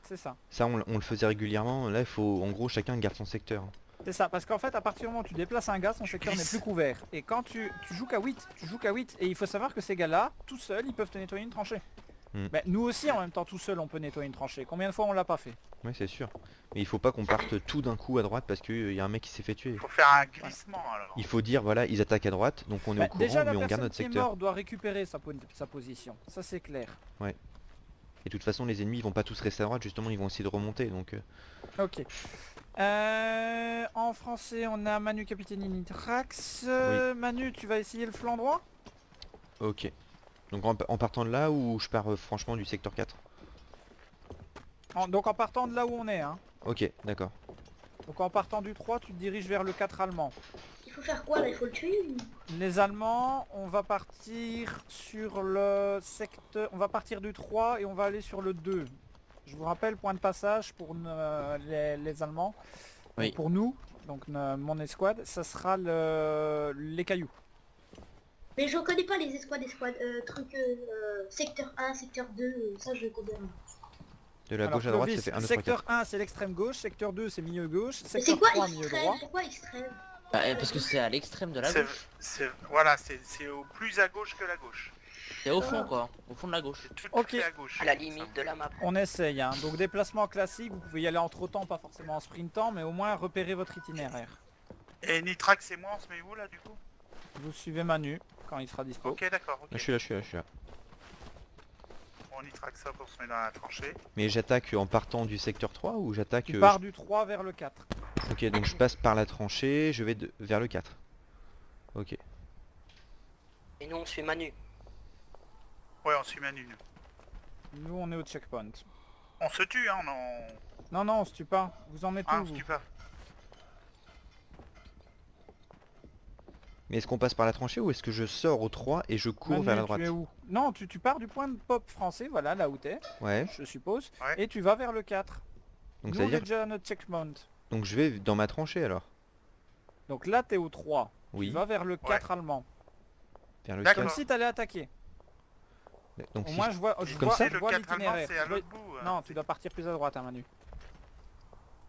C'est ça. Ça on le faisait régulièrement, là il faut en gros chacun garde son secteur, hein. C'est ça, parce qu'en fait, à partir du moment où tu déplaces un gars, son secteur n'est plus couvert. Et quand tu joues qu'à 8, et il faut savoir que ces gars-là, tout seuls, ils peuvent te nettoyer une tranchée. Ben, nous aussi, en même temps, tout seuls, on peut nettoyer une tranchée. Combien de fois on l'a pas fait? Ouais c'est sûr. Mais il faut pas qu'on parte tout d'un coup à droite parce qu'il y a un mec qui s'est fait tuer. Faut faire un glissement alors. Il faut dire voilà ils attaquent à droite, donc on est Ben, au courant déjà, la mais on garde personne notre qui est secteur. mort doit récupérer sa position. Ça, c'est clair. Et de toute façon les ennemis ils vont pas tous rester à droite, justement ils vont essayer de remonter donc... Ok. En français, on a Manu Capitaine Nitrax. Manu, tu vas essayer le flanc droit? Ok. Donc en partant de là ou je pars franchement du secteur 4? Donc en partant de là où on est, hein. Ok, d'accord. Donc en partant du 3, tu te diriges vers le 4 allemand. Il faut faire quoi là? Il faut le tuer ou... Les Allemands, on va partir sur le secteur... On va partir du 3 et on va aller sur le 2. Je vous rappelle, point de passage pour les Allemands. Oui. Pour nous, donc mon escouade, ça sera les cailloux. Mais je connais pas les escouades, secteur 1, secteur 2, ça je connais. De la Alors, gauche à droite Clovis, ça fait 1, 2, 3, 4. secteur 1 c'est l'extrême gauche, secteur 2 c'est milieu gauche, Mais secteur c'est quoi 3 milieu droit. extrême? Pourquoi extrême? Bah, parce que c'est à l'extrême de la gauche. Voilà, c'est au plus à gauche que la gauche. C'est au fond quoi, au fond de la gauche. C'est tout Ok. fait à gauche. À la limite de la map. On essaye, hein. Donc déplacement classique, vous pouvez y aller en trottant, pas forcément en sprintant, mais au moins repérer votre itinéraire. Et Nitrax et moi on se met où là du coup? Vous suivez Manu quand il sera dispo. Ok d'accord, ok. Là, je suis là. Bon, Nitrax ça pour se mettre dans la tranchée. Mais j'attaque en partant du secteur 3 ou j'attaque... Tu pars du 3 vers le 4. Ok, donc je passe par la tranchée, je vais vers le 4. Ok. Et nous, on suit Manu. Ouais, on suit Manu. Nous on est au checkpoint. On se tue hein, Non, on se tue pas. Vous en êtes Ah, où on se vous? tue pas. Mais est-ce qu'on passe par la tranchée ou est-ce que je sors au 3 et je cours Manu, vers la droite? tu es où? Non, tu pars du point de pop français, voilà, là où t'es, Ouais, je suppose, Ouais. et tu vas vers le 4. donc Nous ça veut on est dire... déjà à notre checkpoint. Donc je vais dans ma tranchée alors? Donc là t'es au 3. Oui, Tu vas vers le 4 allemand. vers le D'accord. 4. Comme si t'allais attaquer. Donc Au si moins je- je vois, comme ça, Et le 4 allemand l'itinéraire. c'est à Je vois- l'autre bout. Non, tu dois partir plus à droite, hein, Manu.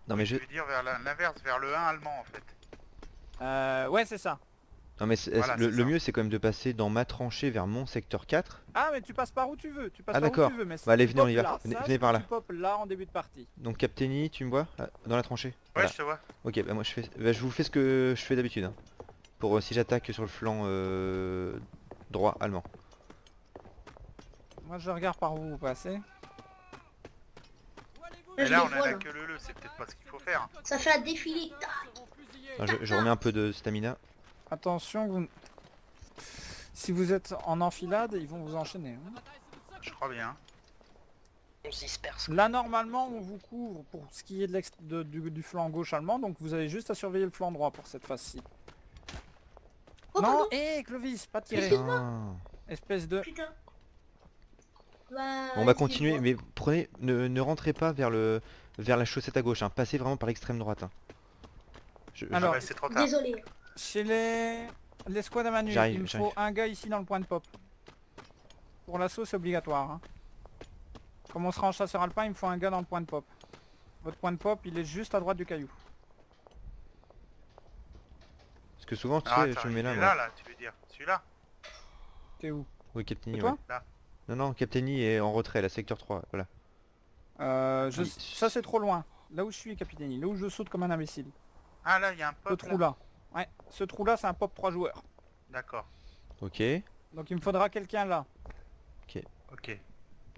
Non mais Je je... veux dire vers l'inverse, vers le 1 allemand en fait. Ouais, c'est ça. Non mais Voilà, le c'est ça. mieux c'est quand même de passer dans ma tranchée vers mon secteur 4. Ah, mais tu passes par où tu veux. Tu passes Ah, par où d'accord. tu veux, mais si Bah, allez, tu venez, on popes y va. là, Venez- sache venez par que là. Tu popes là en début de partie. Donc Captaini, tu me vois? Ah, dans la tranchée? Ouais, Voilà. je te vois. Ok, bah moi je vous fais ce que je fais d'habitude, hein. Pour si j'attaque sur le flanc droit allemand. Moi je regarde par où vous passez. Et je là les on a vois, la là. queue leu, c'est peut-être pas ce qu'il faut faire. Ça fait un défilé. Tac. Ah, je remets un peu de stamina. Attention, si vous êtes en enfilade, ils vont vous enchaîner, hein. Je crois bien. On se disperse. Là normalement on vous couvre pour ce qui est du flanc gauche allemand, donc vous avez juste à surveiller le flanc droit pour cette phase-ci. Oh, Non, pardon. hé Clovis, pas tirer. Putain. Espèce de... Putain. Bah, On va c'est continuer, quoi? mais prenez, ne rentrez pas vers la chaussette à gauche, hein. Passez vraiment par l'extrême droite, hein. Alors, Ah bah, c'est trop tard. Désolé. Chez l'escouade à Manu, J'arrive, il me j'arrive. faut un gars ici dans le point de pop. Pour l'assaut c'est obligatoire, hein. Comme on sera en chasseur alpin, il me faut un gars dans le point de pop. Votre point de pop il est juste à droite du caillou. Parce que souvent, tu Ah, sais, attends, je me mets il là, est moi. là, tu veux dire. Celui-là. T'es où? Oui, Captaini, Et toi ouais. Là. Non, Captaini est en retrait, la secteur 3, voilà. Oui. Ça c'est trop loin. Là où je suis capitaine, là où je saute comme un imbécile. Ah là, il y a un Le pop trou là. là. Ouais, ce trou là c'est un pop 3 joueurs. D'accord. Ok. Donc il me faudra quelqu'un là. Ok.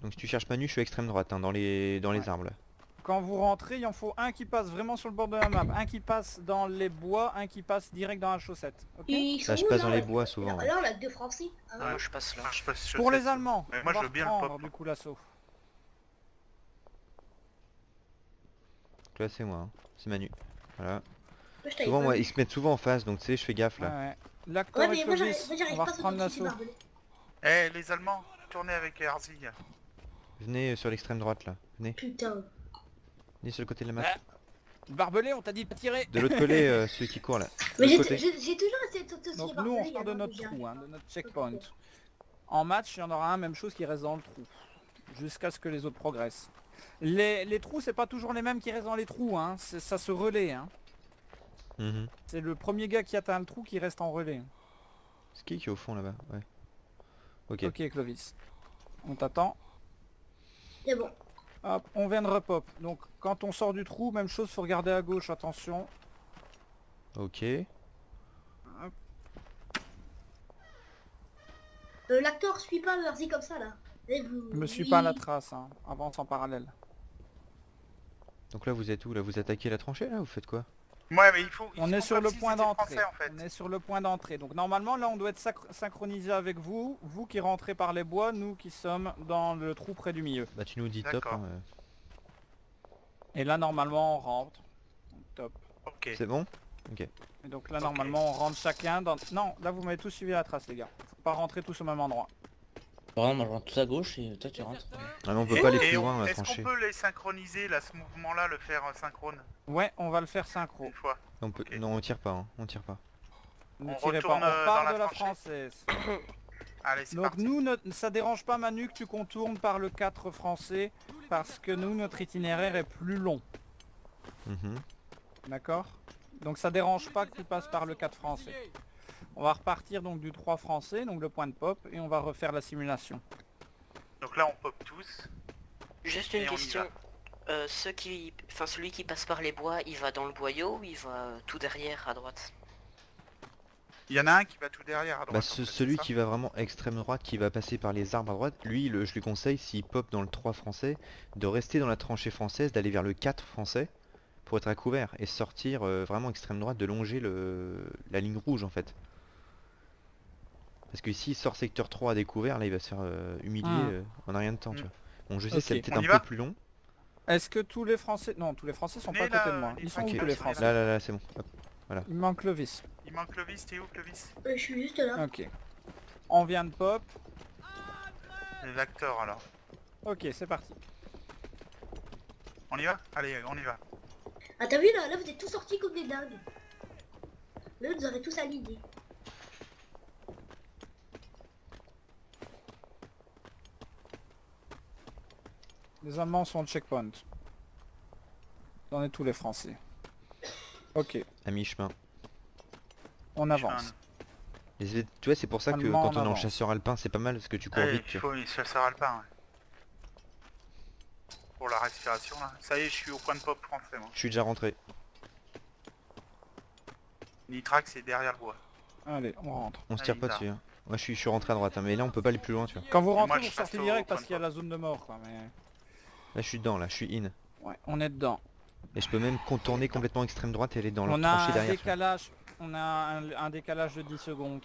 Donc si tu cherches Manu, je suis extrême droite, hein, dans les arbres là. Quand vous rentrez, il en faut un qui passe vraiment sur le bord de la map, un qui passe dans les bois, un qui passe direct dans la chaussette. Ok. Ils sont Là, je où, passe là, dans les là bois souvent. Là, on a que 2 Français. Ah ouais. Moi je passe là. Ah, je passe Pour les chaussette. Allemands, Mais moi, on va je veux bien le reprendre, pop. du coup l'assaut. Donc là c'est moi, hein. C'est Manu. Voilà. Moi, je t'avais Souvent pas moi vu. ils se mettent souvent en face, donc tu sais je fais gaffe là. Ouais. L'accord Ouais, avec mais moi Clovis, j'arrive on va pas sur reprendre ton petit l'assaut. barbelé. Eh les Allemands, tournez avec Herzig. Venez sur l'extrême droite là. Venez. Putain. Venez sur le côté de la map. Ah. Barbelé, on t'a dit de tirer. De l'autre côté, celui qui court là. Mais De j'ai l'autre côté. j'ai toujours essayé de sauter Donc les nous on barbelés, sort de avant notre que j'y trou, arrive. hein, de notre checkpoint. En match, il y en aura un même chose qui reste dans le trou. Jusqu'à ce que les autres progressent. Les trous, c'est pas toujours les mêmes qui restent dans les trous, hein. Ça se relaie. Hein. Mhm. C'est le premier gars qui atteint le trou qui reste en relais. C'est qui est au fond là-bas? Ouais. Ok. Ok Clovis. On t'attend. C'est bon. Hop, on vient de repop. Donc quand on sort du trou, même chose, faut regarder à gauche, attention. Ok. L'acteur suit pas Herzig comme ça là. Et vous- Je me suis lui- pas à la trace, hein. Avance en parallèle. Donc là vous êtes où là? Vous attaquez la tranchée là? Vous faites quoi? Ouais mais il faut... On ils est font sur comme le s'ils point étaient d'entrée. français, en fait. On est sur le point d'entrée. Donc normalement là on doit être synchronisé avec vous. Vous qui rentrez par les bois, nous qui sommes dans le trou près du milieu. Bah tu nous dis top. D'accord. Hein, Et là normalement on rentre. Top. Ok. C'est bon? Ok. Et donc là Ok. normalement on rentre chacun dans... Non, là vous m'avez tous suivi la trace les gars. Faut pas rentrer tous au même endroit. Par exemple, moi je rentre tout à gauche et toi tu rentres. Ah mais on peut pas aller Et plus loin à est-ce qu'on trancher. peut les synchroniser là, ce mouvement là, le faire synchrone Ouais, on va le faire synchro. une fois? On peut... Ok. Non on tire pas, hein. On tire pas. Ne On tirez pas, retourne, on dans part la de la tranchée. française. Allez c'est Donc parti. nous, ça dérange pas Manu que tu contournes par le 4 français, parce que nous, notre itinéraire est plus long, Mhm. d'accord? Donc ça dérange pas que tu passes par le 4 français. On va repartir donc du 3 français, donc le point de pop, et on va refaire la simulation. Donc là on pop tous. Juste Et une on y question. va. Celui qui passe par les bois, il va dans le boyau ou il va tout derrière à droite? Il y en a un qui va tout derrière à droite. Bah en fait, celui c'est ça qui va vraiment extrême droite, qui va passer par les arbres à droite, lui je lui conseille s'il pop dans le 3 français, de rester dans la tranchée française, d'aller vers le 4 français pour être à couvert et sortir vraiment extrême droite, de longer la ligne rouge en fait. Parce que s'il sort secteur 3 à découvert, là il va se faire humilier en un rien de temps, tu vois. Bon je sais Ok. c'est peut-être On un y peu va plus long. Est-ce que tous les français... Non, tous les français sont Mais pas à côté là, de moi. les Ils sont Ok. où tous les français? Là c'est bon. Hop. Il me manque Clovis. Il manque Clovis, t'es où Clovis? Je suis juste là. Ok. On vient de pop. L'acteur alors. Ok, c'est parti. On y va? Allez, on y va. Ah t'as vu là, vous êtes tous sortis comme des dingues. Là vous aurez tous aligné. Les Allemands sont au checkpoint. On est tous les français. Ok, À mi-chemin. on avance. Tu vois c'est pour ça que Allemand, quand en on est en avance. chasseur alpin c'est pas mal parce que tu cours Allez, vite. Tu il vois. faut chasseur alpin. Ouais. Pour la respiration là. Ça y est, je suis au point de pop français moi. Je suis déjà rentré. Nitrax c'est derrière le bois. Allez, on rentre. On se Ah, tire il pas part. dessus. Hein. Moi je suis rentré à droite hein, mais là on peut pas aller plus loin tu vois. Quand vous Et rentrez, moi, vous je sortez passe au direct point parce de qu'il y a pop. la zone de mort quoi, mais... Là je suis dedans, là je suis in. Ouais, on est dedans. Et je peux même contourner complètement extrême droite et aller dans leur On a tranchée un derrière. tu vois. décalage, on a un décalage de 10 secondes.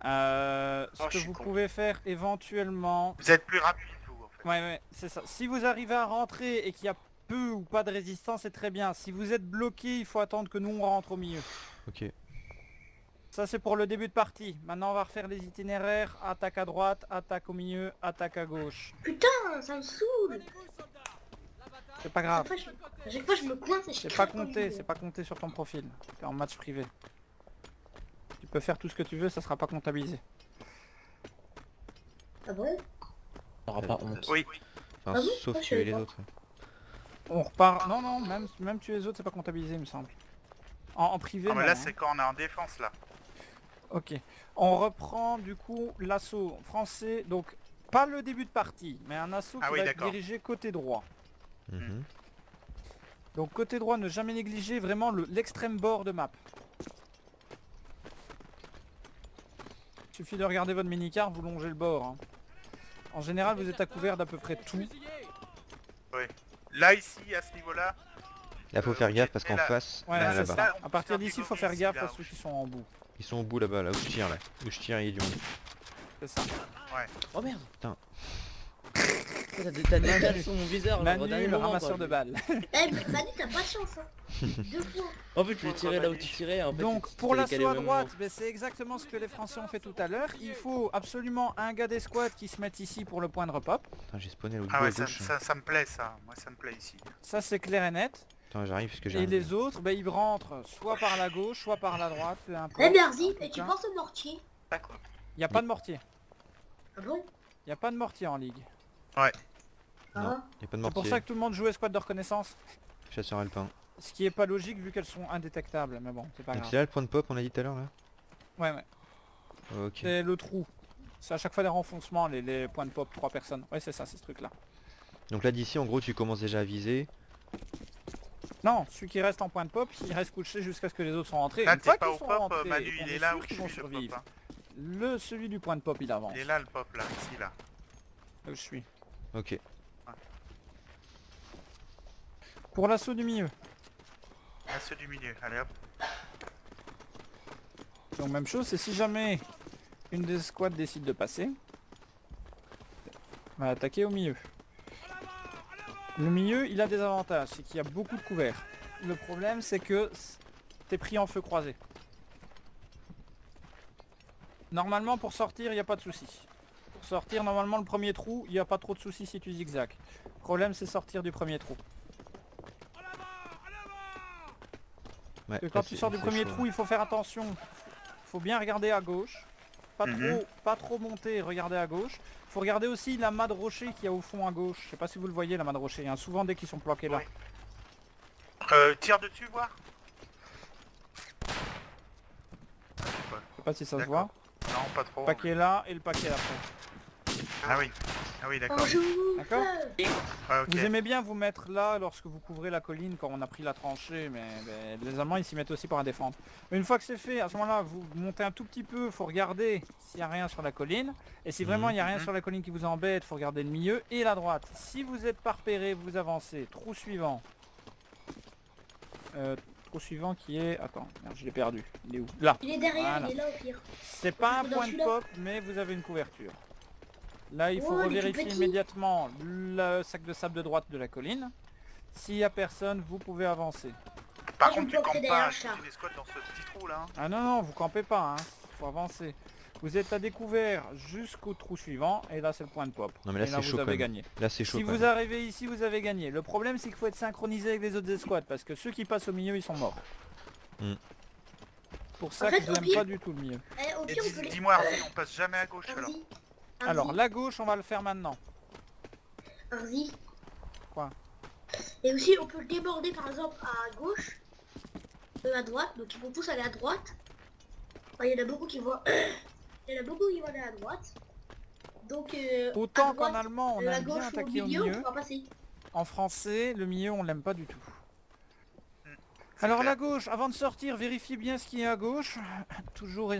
Ce Oh, je que suis vous con. pouvez faire éventuellement... Vous êtes plus rapide vous en fait. Ouais, c'est ça. Si vous arrivez à rentrer et qu'il y a peu ou pas de résistance, c'est très bien. Si vous êtes bloqué, il faut attendre que nous on rentre au milieu. Ok. Ça c'est pour le début de partie. Maintenant on va refaire les itinéraires. Attaque à droite, attaque au milieu, attaque à gauche. Putain, ça me saoule. C'est pas À grave. chaque fois je me coince et je C'est pas crève comme compté, une- c'est pas compté sur ton profil. T'es en match privé. Tu peux faire tout ce que tu veux, ça sera pas comptabilisé. Ah bon? T'auras pas honte. Oui. Enfin, Ah bon sauf Ah, je tuer savais les pas. autres. ouais. On repart. Non, non, même tuer les autres, c'est pas comptabilisé, il me semble. En privé. Ah mais non, là hein. c'est quand on est en défense là. Ok. On reprend du coup l'assaut français. Donc, pas le début de partie, mais un assaut Ah qui oui, va être d'accord. dirigé côté droit. Mhm. Donc côté droit, ne jamais négliger vraiment l'extrême bord de map. Il suffit de regarder votre mini-car, vous longez le bord. Hein. En général, vous êtes à couvert d'à peu près tout. Ouais. Là, ici, à ce niveau-là. Là faut faire gaffe parce qu'en là- face, Ouais, là, c'est là-bas. ça. À partir d'ici, il faut faire gaffe à là, ceux qui sont en bout. Ils sont au bout là-bas, là où je tire là. Où je tire, il y a du monde. C'est ça. Oh merde. Putain. T'as des balles sur mon viseur au Manu, dernier le moment, ramasseur quoi. de balles. Eh, mais Manu, t'as pas de chance, hein. 2 fois. En fait, tu les tirais là où tu tirais. En fait, Donc tu pour t'es l'assaut décalé au à même droite, moment. ben, c'est exactement ce que les Français ont fait tout à l'heure. Il faut absolument un gars d'escouade qui se mette ici pour le point de repop. Putain, j'ai spawné à l'autre Ah bout à ouais, ça, gauche. ça me plaît ça. Moi, ça me plaît ici. Ça c'est clair et net. Attends, j'arrive parce que Et j'arrive. les autres, ben, ils rentrent soit par la gauche, soit par la droite, peu importe. Eh, Berzi, En tout et tu cas, penses au mortier? Pas quoi. il n'y a pas de mortier. Ah bon? Il n'y a pas de mortier en ligue. Ah, Non, y a pas de C'est pour mortier. ça que tout le monde joue escouade de reconnaissance. Chasseur alpin. Ce qui est pas logique vu qu'elles sont indétectables. Mais bon, c'est pas Donc grave. c'est là le point de pop on a dit tout à l'heure là. Ouais, ouais. Ok. C'est le trou. C'est à chaque fois des renfoncements, les points de pop, 3 personnes. Ouais, c'est ça, c'est ce truc là. Donc là d'ici en gros tu commences déjà à viser. Non, celui qui reste en point de pop, il reste couché jusqu'à ce que les autres sont rentrés. Là, Une t'es fois pas qu'ils au sont pop, rentrés, Manu, on il est là sûr où je qu'ils suis vont le pop. survivre. Hein. Celui du point de pop, il avance. Il est là le pop, là, ici, là. Là où je suis. Ok. Pour l'assaut du milieu. Là, ceux du milieu. Allez hop. Donc même chose, c'est si jamais une des squads décide de passer, on va attaquer au milieu. Le milieu, il a des avantages, c'est qu'il y a beaucoup de couverts. Le problème, c'est que t'es pris en feu croisé. Normalement, pour sortir, il n'y a pas de souci. Pour sortir, normalement, le premier trou, il n'y a pas trop de soucis si tu zigzags. Le problème, c'est sortir du premier trou. Ouais, Et là, quand tu c'est- sors du c'est premier chaud, trou, il faut faire attention. Il faut bien regarder à gauche. Pas trop monter, regarder à gauche. Il faut regarder aussi la mât de rocher qu'il y a au fond à gauche. Je sais pas si vous le voyez, la mât de rocher. Hein. Souvent dès qu'ils sont planqués là. Ouais. Tire dessus, voir. Je sais pas si ça se D'accord. voit. Non, pas trop. Le paquet là et le paquet après. Ah oui. Ah oui, d'accord. Bonjour. D'accord. Ouais, ok. Vous aimez bien vous mettre là lorsque vous couvrez la colline quand on a pris la tranchée, mais les Allemands ils s'y mettent aussi pour la défendre. Mais une fois que c'est fait, à ce moment-là, vous montez un tout petit peu, faut regarder s'il n'y a rien sur la colline. Et si vraiment il n'y a rien sur la colline qui vous embête, faut regarder le milieu et la droite. Si vous êtes pas repéré, vous avancez. Trou suivant. Trou suivant qui est... Attends, merde, je l'ai perdu. Il est où? Là. Il est derrière, Voilà. il est là au pire. C'est pas un Dans point de celui-là. pop, mais vous avez une couverture. Là, il faut Oh, il est tout revérifier petit. immédiatement le sac de sable de droite de la colline. S'il n'y a personne, vous pouvez avancer. Par Moi, je contre, me tu bloquerai campes derrière pas, un tu chat. fais des squats dans ce petit trou là. Hein. Ah non, non, vous campez pas, hein. Faut avancer. Vous êtes à découvert jusqu'au trou suivant, et là c'est le point de pop. Non mais là Et c'est chaud vous quand avez même. gagné. Là c'est chaud Si quand vous même. arrivez ici, vous avez gagné. Le problème c'est qu'il faut être synchronisé avec les autres escouades, parce que ceux qui passent au milieu, ils sont morts. Hmm. Pour ça En fait, que je au n'aime pire- pas du tout le milieu. Eh, au Et pire, on peut les... dis-moi, Arzi, on passe jamais à gauche alors. Arzi. Alors la gauche, on va le faire maintenant. Arzi. Quoi? Et aussi, on peut le déborder par exemple à gauche, à droite, donc ils vont tous aller à droite. Enfin, il y en a beaucoup qui vont... il y en a beaucoup qui vont aller à droite. Donc, Autant à qu'en droite, allemand, on à aime bien gauche ou au attaquer au milieu, on milieu. pourra passer. En français, le milieu, on l'aime pas du tout. C'est Alors clair. la gauche, avant de sortir, vérifiez bien ce qu'il y a à gauche. Toujours...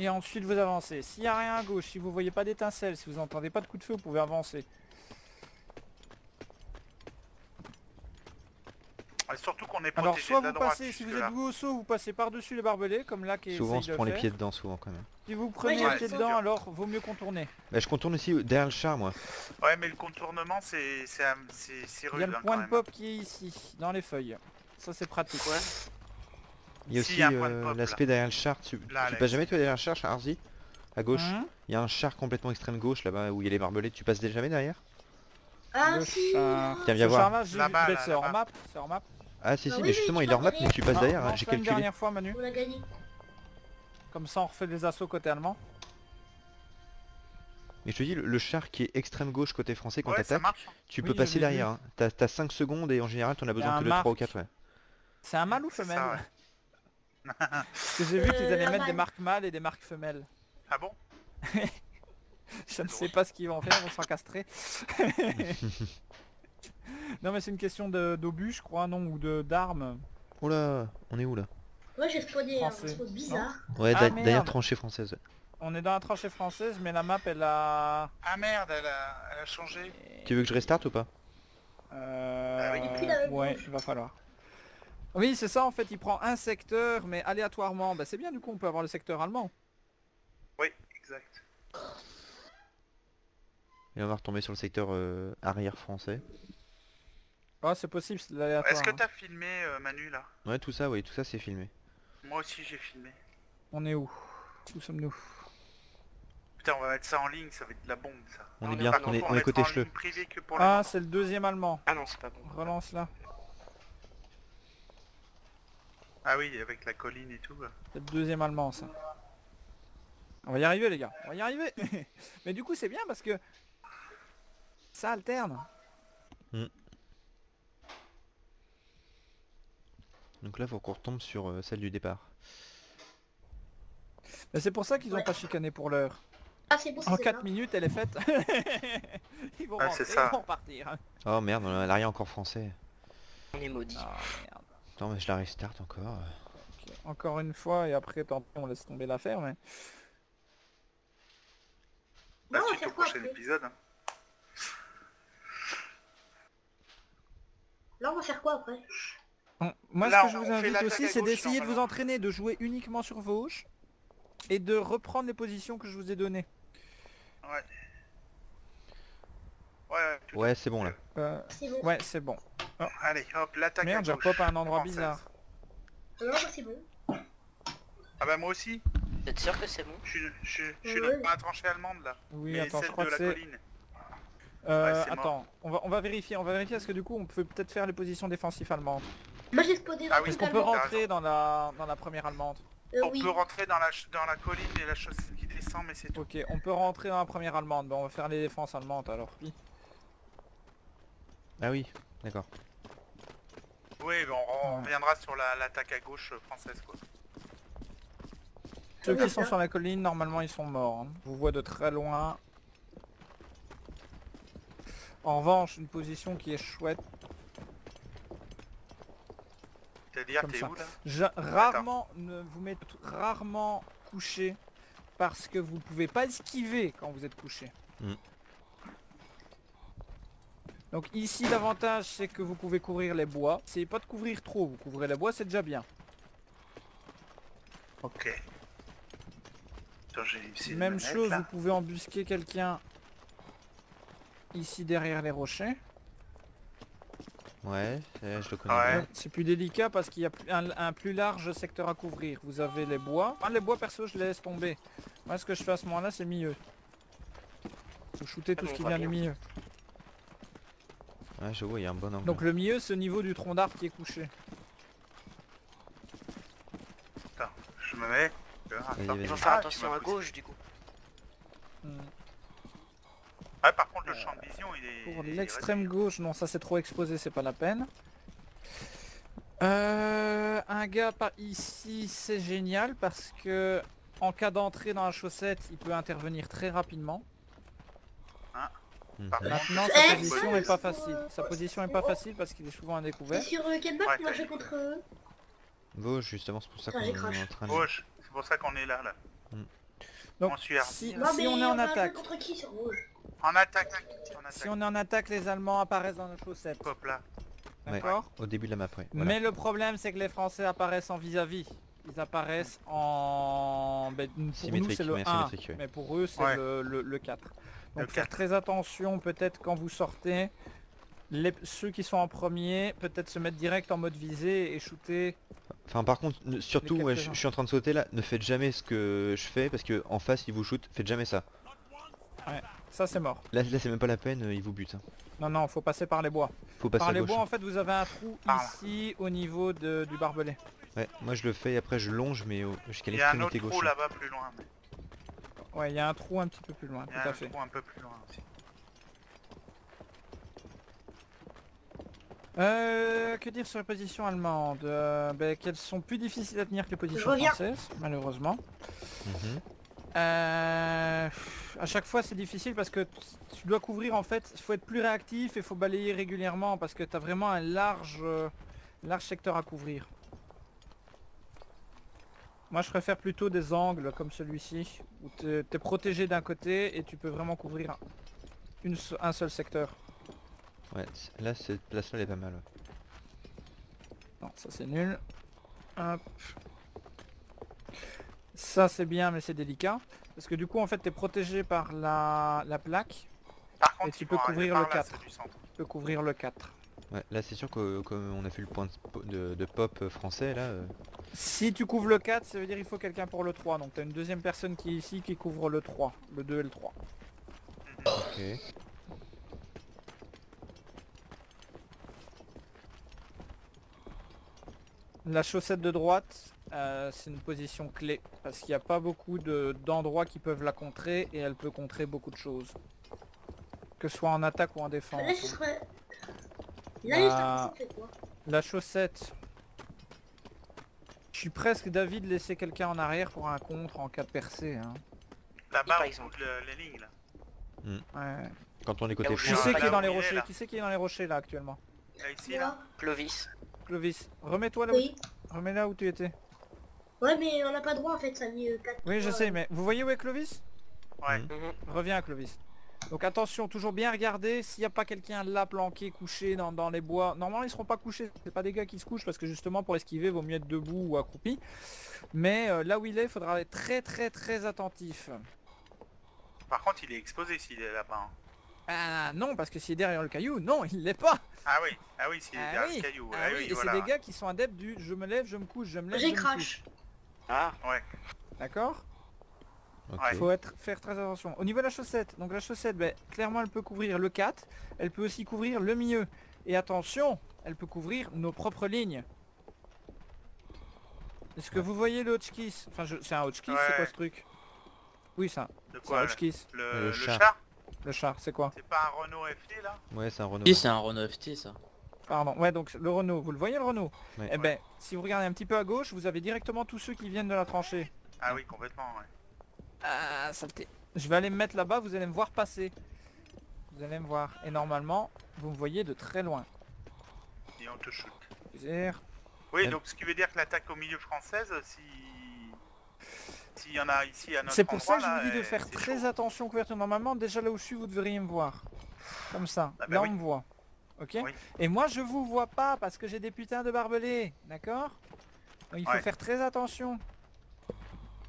Et ensuite vous avancez. S'il n'y a rien à gauche, si vous voyez pas d'étincelles, si vous n'entendez pas de coup de feu, vous pouvez avancer. Et surtout qu'on est Alors protégé soit de la vous droite. passez, si vous jusque-là. êtes vous au saut, vous passez par-dessus les barbelés, comme là qui Souvent on essaye se de prend le les faire. pieds dedans souvent quand même. Si vous prenez Ouais, les pieds c'est dedans, dur. alors vaut mieux contourner. Bah je contourne aussi derrière le char moi. Ouais, mais le contournement, c'est Il rude y a le hein, point quand de même. pop qui est ici, dans les feuilles. Ça c'est pratique. Ouais. Il y a Si, aussi y a un point de pop, l'aspect derrière le char. Tu Là, passes jamais toi derrière le char, Arzi? À gauche. Hein Il y a un char complètement extrême gauche là-bas où il y a les barbelés. Tu passes jamais derrière? Ah Le si. char. Tiens Ce viens voir. char-là, j'ai vu- Là-bas, mais là, c'est hors là-bas. map, c'est hors map. Ah si Bah si oui, mais oui, justement tu il est hors map passes mais tu passes Non, derrière, non, j'ai fais une calculé. dernière fois Manu, On a gagné. comme ça on refait des assauts côté allemand. Mais je te dis le char qui est extrême gauche côté français quand Ouais, ça t'attaques, marche. tu Oui, peux je passer l'ai derrière. Hein. T'as 5 secondes et en général t'en as besoin un que de 3 ou marque. 4 ouais. C'est un mâle ou C'est femelle? ça, ouais. Parce que j'ai vu qu'ils allaient un mettre des mâle. marques mâles et des marques femelles. Ah bon? Je ne sais pas ce qu'ils vont faire, ils vont s'encastrer. Non mais c'est une question d'obus je crois, non, ou d'armes. Oh là, on est où là? Ouais, j'ai spawné un Français. spot bizarre. Ouais Ah, derrière merde. tranchée française. Ouais. On est dans la tranchée française, mais la map elle a... Ah merde, elle a changé. Tu veux que je restarte ou pas? oui. Et puis la même Ouais, chose. il va falloir. Oui, c'est ça en fait, il prend un secteur, mais aléatoirement. Bah c'est bien, du coup on peut avoir le secteur allemand. Oui, exact. Et on va retomber sur le secteur arrière français. Ah c'est possible, c'est de l'aléatoire. Est-ce que hein. t'as filmé Manu là? Ouais, tout ça, oui, tout ça c'est filmé. Moi aussi j'ai filmé. On est où? Où sommes-nous? Putain, on va mettre ça en ligne, ça va être de la bombe ça. On On est est bien, pas on est, On on est côté mettra en Chleux. ligne privée que pour le Ah moment. c'est le deuxième allemand. Ah non, c'est pas bon. Relance là. Ah oui, avec la colline et tout. C'est le deuxième allemand ça. On va y arriver les gars, on va y arriver. Mais du coup c'est bien parce que ça alterne. Donc là, faut qu'on retombe sur celle du départ. Mais c'est pour ça qu'ils ont pas chicané pour l'heure. Ah, c'est bon, En c'est 4 là. minutes elle est faite. Ils vont Ah, rentrer, c'est ça. ils vont partir. Oh merde, on a l'arrière encore français. On est maudit. Ah merde. Attends, mais je la restart encore. Ok, encore une fois et après tant pis on laisse tomber l'affaire mais... La Non, on va suite au faire quoi prochain après? épisode. Hein. Là, on va faire quoi après? Moi Là, ce que je on vous fait invite l'attaque aussi à c'est gauche, d'essayer de vous normalement. entraîner, de jouer uniquement sur Vosges et de reprendre les positions que je vous ai données. Ouais. Ouais, tout à Ouais, c'est bon là. C'est bon. Ouais c'est bon. fait. Allez, hop, l'attaque à Merde j'ai gauche. repop à un endroit Française. bizarre. Non, bah, c'est bon. Ah bah moi aussi. Vous êtes sûr que c'est bon? Je suis Ouais. dans la tranchée allemande là. Oui Mais attends je celle crois de que la c'est... colline. Ouais, c'est attends, on va vérifier parce que du coup on peut peut-être faire les positions défensives allemandes. Moi, j'ai spawné Ah oui, Est-ce qu'on peut totalement. rentrer dans la première allemande? On Oui. peut rentrer dans la colline et la chaussée qui descend, mais c'est tout. Ok, on peut rentrer dans la première allemande. Bon, on va faire les défenses allemandes alors. Oui. Ah oui, d'accord. Oui, bon, on reviendra sur l'attaque à gauche française quoi. Ceux qui sont sur la colline, normalement ils sont morts. hein. Je vous vois de très loin. En revanche, une position qui est chouette. C'est-à-dire, Comme t'es ça. où là? Rarement, vous mettez rarement couché parce que vous pouvez pas esquiver quand vous êtes couché. Mm. Donc ici l'avantage c'est que vous pouvez couvrir les bois. Essayez pas de couvrir trop, vous couvrez les bois c'est déjà bien. Ok. Attends, j'ai essayé de Même me mettre, chose, là. vous pouvez embusquer quelqu'un ici derrière les rochers. Ouais, je le connais Ouais. bien. C'est plus délicat parce qu'il y a un plus large secteur à couvrir. Vous avez les bois. Moi les bois perso je les laisse tomber. Moi ce que je fais à ce moment là c'est milieu. Vous shootez tout Ah, ce on qui va vient du bien. milieu. Ouais, je vois, il y a un bon angle. Donc le milieu c'est au niveau du tronc d'arbre qui est couché. Attends, je me mets. Attends. Vas-y, vas-y. Il faut faire Ah, attention tu m'as à poussé. gauche du coup. Ouais, par contre, le champ de vision, il est... Pour il est l'extrême réduit. gauche, non ça c'est trop exposé, c'est pas la peine. Un gars par ici c'est génial parce que en cas d'entrée dans la chaussette il peut intervenir très rapidement. Mhm. Par contre, Maintenant Eh, sa position ça, est pas c'est pour, facile. Sa position est pas facile parce qu'il est souvent à Et découvert. sur quelle map Ouais, on va t'as jouer dit. contre eux? Vosges, justement, c'est pour ça Ah, qu'on j'ai est crash. en train de... Gauche, c'est pour ça qu'on est là. Donc On suit Hardy. si, Non, si mais on est en va jouer attaque, contre qui sur rouge? En attaque. En attaque. si on est en attaque les Allemands apparaissent dans la chaussette. Hop là. Ouais. D'accord. Au début de la map, ouais. Voilà. Mais le problème c'est que les Français apparaissent en vis-à-vis. Ils apparaissent en... Ben, pour nous Symétrique, c'est le ouais, 1, symétrique, ouais. mais pour eux c'est Ouais. le 4. Le Donc faire 4. très attention peut-être quand vous sortez. Ceux qui sont en premier, peut-être se mettre direct en mode visée et shooter. Enfin, par contre, surtout, Les ouais, quelques-uns. je suis en train de sauter là, ne faites jamais ce que je fais parce que en face, ils vous shootent, faites jamais ça. Ça c'est mort. Là c'est même pas la peine, ils vous butent. Hein. Non non, faut passer par les bois. Faut passer Par à les gauche. bois en fait vous avez un trou Par là. ici au niveau du barbelé. Ouais, moi je le fais et après je longe mais jusqu'à Il y a un autre l'extrémité trou gauche. là-bas plus loin. Ouais, il y a un trou un petit peu plus loin, Il y tout a à un fait. trou un peu plus loin aussi. Que dire sur les positions allemandes? Ben, qu'elles sont plus difficiles à tenir que les positions reviens. françaises, malheureusement. Mhm. À chaque fois c'est difficile parce que tu dois couvrir en fait, il faut être plus réactif et il faut balayer régulièrement parce que tu as vraiment un large secteur à couvrir. Moi je préfère plutôt des angles comme celui-ci, où t'es protégé d'un côté et tu peux vraiment couvrir un seul secteur. Ouais, là cette place-là elle est pas mal. Ouais. Non, ça c'est nul. Hop. Ça c'est bien mais c'est délicat. Parce que du coup en fait t'es protégé par la plaque. Par Et contre, tu ils peux vont couvrir aller le par là, 4. c'est du centre. Tu peux couvrir le 4. Ouais, là c'est sûr que comme on a fait le point de pop français là. Si tu couvres le 4, ça veut dire qu'il faut quelqu'un pour le 3. Donc tu as une deuxième personne qui est ici qui couvre le 3. Le 2 et le 3. Ok. La chaussette de droite, c'est une position clé. Parce qu'il n'y a pas beaucoup d'endroits qui peuvent la contrer. Et elle peut contrer beaucoup de choses. Que ce soit en attaque ou en défense. Là, ce serait... Là, Bah, ça fait quoi? La chaussette. Je suis presque d'avis de laisser quelqu'un en arrière pour un contre en cas de percée. Hein. Là-bas, par on exemple. bouge les lignes, là. Ouais. Quand on est Là côté où je Qui suis, France. c'est qui est là dans où les il est, rochers? là. Qui c'est qui est dans les rochers là actuellement? Là, ici, là. Clovis. Clovis, remets-toi là Oui. remets là où tu étais. Ouais, mais on n'a pas droit en fait, ça a mis 4 Oui je sais mais vous voyez où est Clovis? Ouais. Mhm. Reviens à Clovis. Donc attention, toujours bien regarder s'il n'y a pas quelqu'un là planqué, couché dans les bois. Normalement ils seront pas couchés, c'est pas des gars qui se couchent parce que justement pour esquiver vaut mieux être debout ou accroupi. Mais là où il est, il faudra être très attentif. Par contre, il est exposé s'il est là-bas. Hein. Ah non, parce que s'il est derrière le caillou, non il l'est pas. Ah oui, s'il est Ah derrière oui, ce caillou. ah Ah oui, oui, et voilà. c'est des gars qui sont adeptes du je me lève, je me couche, je me lève, je J'ai me crash. couche. Ah, Ouais. D'accord? Ok. Ouais. Faut faire très attention. Au niveau de la chaussette, donc la chaussette, ben, clairement elle peut couvrir le 4, elle peut aussi couvrir le milieu. Et attention, elle peut couvrir nos propres lignes. Est-ce que vous voyez le Hotchkiss? Enfin, c'est un Hotchkiss, c'est quoi Ouais. ce truc? Oui, ça, De c'est un quoi Hotchkiss. le char. char? Le char, c'est quoi? C'est pas un Renault FT là? Ouais, c'est un Renault. Si, c'est un Renault FT ça. Pardon, ouais, donc le Renault, vous le voyez le Renault? Ouais. Eh ben, si vous regardez un petit peu à gauche, vous avez directement tous ceux qui viennent de la tranchée. Ah oui, complètement, ouais. Ah, saleté. Je vais aller me mettre là-bas, vous allez me voir passer. Vous allez me voir. Et normalement, vous me voyez de très loin. Et on te shoot. Zère. Oui, Elle- donc ce qui veut dire que l'attaque au milieu française, s'il y en a ici à notre C'est pour ça que je endroit, vous dis de là, faire c'est très chaud. attention aux couvertures. Normalement, déjà là où je suis, vous devriez me voir. Comme ça. Ah bah là, oui. on me voit. Ok. Oui. Et moi, je vous vois pas parce que j'ai des putains de barbelés. D'accord? Donc, il faut Ouais. faire très attention.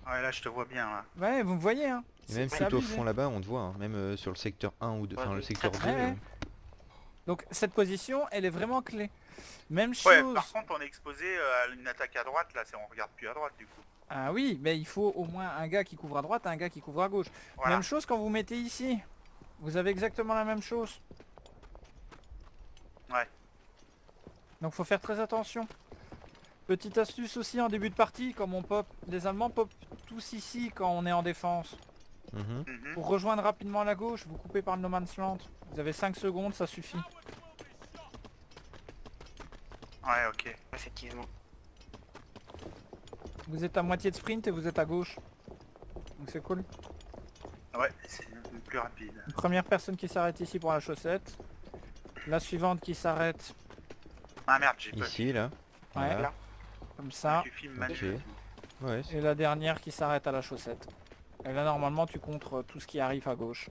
Ouais, là je te vois bien là. Ouais, vous me voyez, hein. Et même C'est tout au abusé. fond là-bas, on te voit, hein. Même sur le secteur 1 ou 2, Ouais, enfin le oui. secteur 2. Ouais, ouais. Donc, cette position, elle est vraiment clé. Même Ouais, chose. par contre on est exposé à une attaque à droite, là on regarde plus à droite du coup. Ah oui, mais il faut au moins un gars qui couvre à droite, un gars qui couvre à gauche. Voilà. Même chose quand vous mettez ici. Vous avez exactement la même chose. Ouais. Donc faut faire très attention. Petite astuce aussi en début de partie, comme on pop. Les Allemands pop tous ici quand on est en défense. Mhm. Mhm. Pour rejoindre rapidement la gauche, vous coupez par le no man's land. Vous avez 5 secondes, ça suffit. Ouais, ok. effectivement. Vous êtes à moitié de sprint et vous êtes à gauche. Donc c'est cool. Ouais, c'est un peu plus rapide. Une première personne qui s'arrête ici pour la chaussette. La suivante qui s'arrête Ah merde, j'ai pas Ici, là. Ouais. Voilà. comme ça. Tu filmes Ok. manuellement. Ouais, Et la dernière qui s'arrête à la chaussette. Et là normalement tu contres tout ce qui arrive à gauche.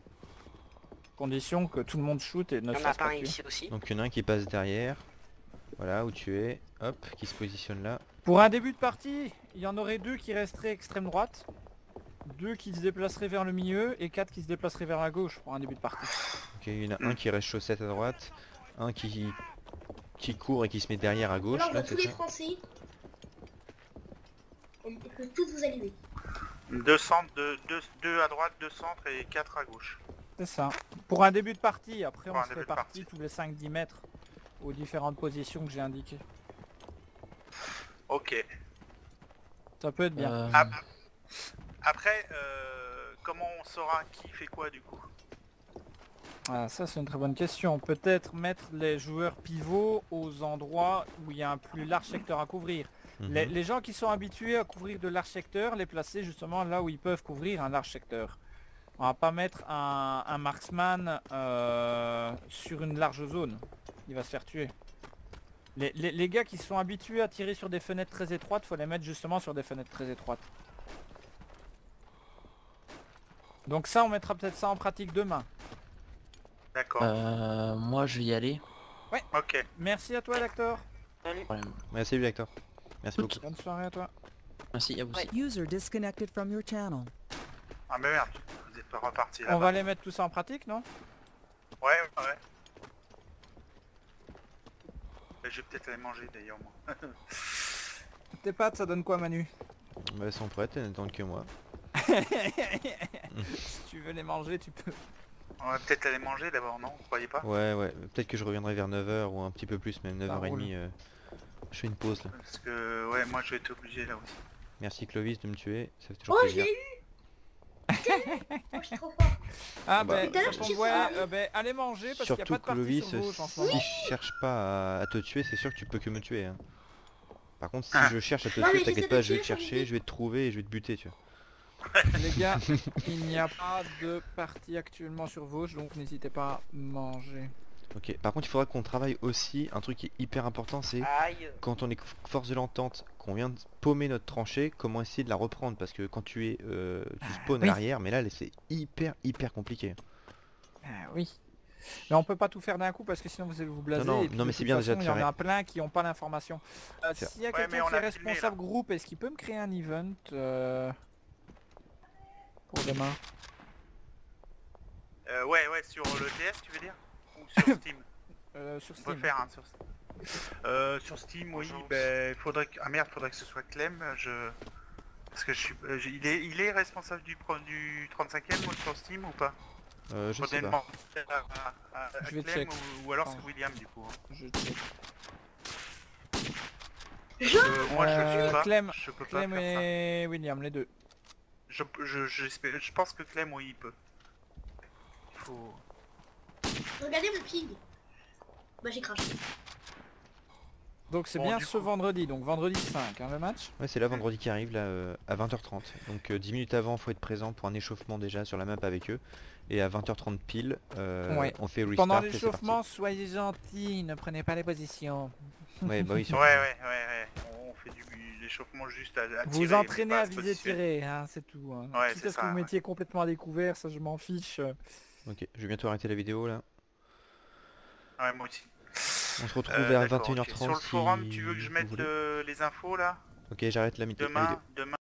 Condition que tout le monde shoot et ne Il se y en a fasse pas pas un tuer. ici aussi. donc il y en a un qui passe derrière. Voilà, où tu es. Hop, qui se positionne là. Pour un début de partie, il y en aurait 2 qui resteraient extrême droite, 2 qui se déplaceraient vers le milieu et 4 qui se déplaceraient vers la gauche pour un début de partie. Ok, il y en a un qui reste chaussette à droite. Un qui court et qui se met derrière à gauche, Alors, là, tous c'est les ça. Français, on peut tous vous allumer. Deux centres, deux à droite, deux centres et 4 à gauche. C'est ça. Pour un début de partie, après Pour on un se début fait de partie tous les 5-10 mètres aux différentes positions que j'ai indiquées. Ok. Ça peut être bien. Ah, après, comment on saura qui fait quoi du coup? Ah, ça c'est une très bonne question. Peut-être mettre les joueurs pivots aux endroits où il y a un plus large secteur à couvrir. Mhm. Les gens qui sont habitués à couvrir de larges secteurs, les placer justement là où ils peuvent couvrir un large secteur. On va pas mettre un marksman sur une large zone. Il va se faire tuer. Les gars qui sont habitués à tirer sur des fenêtres très étroites, faut les mettre justement sur des fenêtres très étroites. Donc ça, on mettra peut-être ça en pratique demain. D'accord. Moi je vais y aller. Ok. Merci à toi, l'acteur. Salut. Problème. Ouais, salut l'acteur. Merci beaucoup. Bonne soirée à toi. Merci à vous aussi. User disconnected from your channel. Ah mais merde, vous êtes pas reparti là. On va les mettre tout ça en pratique, non? Ouais, ouais. Je vais peut-être aller manger d'ailleurs moi. Tes pâtes, ça donne quoi, Manu? Bah, elles sont prêtes, elles n'attendent que moi. Si tu veux les manger, tu peux. On va peut-être aller manger d'abord, non? Vous croyez pas? Ouais, ouais, peut-être que je reviendrai vers 9h ou un petit peu plus, même Ça 9h30. Je fais une pause là. Parce que ouais, moi je vais être obligé là aussi. Merci Clovis de me tuer, ça fait toujours Oh, je plaisir. l'ai eu. Oh, je suis trop fort. Ah bah, ben, tout à l'heure, ça je tombe, dis ouais, ça. allez manger parce qu'il n'y a Surtout pas de partie Clovis, sur Vosges en ce si moment. je cherche pas à te tuer, c'est sûr que tu peux que me tuer. Hein. Par contre, si Ah. je cherche à te Non, mais tuer, j'essaie t'inquiète de pas, je vais tuer, te ça me chercher, dit. je vais te trouver et je vais te buter, tu vois. Les gars, il n'y a pas de partie actuellement sur Vosges, donc n'hésitez pas à manger. Ok, par contre il faudra qu'on travaille aussi, un truc qui est hyper important, c'est Aïe. quand on est force de l'entente, qu'on vient de paumer notre tranchée, comment essayer de la reprendre, parce que quand tu spawns oui. à l'arrière, mais là c'est hyper compliqué. Ah oui. Mais on peut pas tout faire d'un coup parce que sinon vous allez vous blaser. Non, et puis non, mais de c'est toute bien façon, déjà de il y en faire a plein qui n'ont pas l'information. C'est- S'il y a Ouais, mais quelqu'un on qui est a filmé, responsable groupe, est-ce qu'il peut me créer un event pour demain? Ouais, sur le TS tu veux dire? Ou sur Steam? Sur On peut Steam. faire hein, sur Steam. Sur Steam, oui, Bonjour. ben faudrait que... Ah merde, faudrait que ce soit Clem, Parce que je suis... il est responsable du 35e ou sur Steam ou pas? Je sais Faudrait pas. demander à Je vais Clem check. ou alors Attends. c'est William du coup. Je check. Moi je suis pas, Clem, je peux Clem pas faire ça. et William, les deux. Je pense que Clem oui il peut. Faut... Regardez mon ping. Bah j'ai craché. Donc c'est Bon, bien du ce coup- vendredi, donc vendredi 5 hein, le match. Ouais, c'est là vendredi qui arrive, là, à 20h30. Donc 10 minutes avant, faut être présent pour un échauffement déjà sur la map avec eux. Et à 20h30 pile, Ouais. on fait restart Pendant et c'est l'échauffement, soyez gentils, ne prenez pas les positions. parti. Ouais, bah oui, surtout. Ouais. On fait l'échauffement juste à tirer. Vous mais entraînez pas à se viser positionner. tirer, hein, c'est tout. Hein. Ouais, Quitte c'est à ce que ça, vous ouais. mettiez complètement à découvert, ça je m'en fiche. Ok, je vais bientôt arrêter la vidéo là. Ouais, moi aussi. On se retrouve vers D'accord, 21h30 ok. Sur le forum, tu veux que je vous mette voulez. les infos là? Ok, j'arrête la vidéo. Demain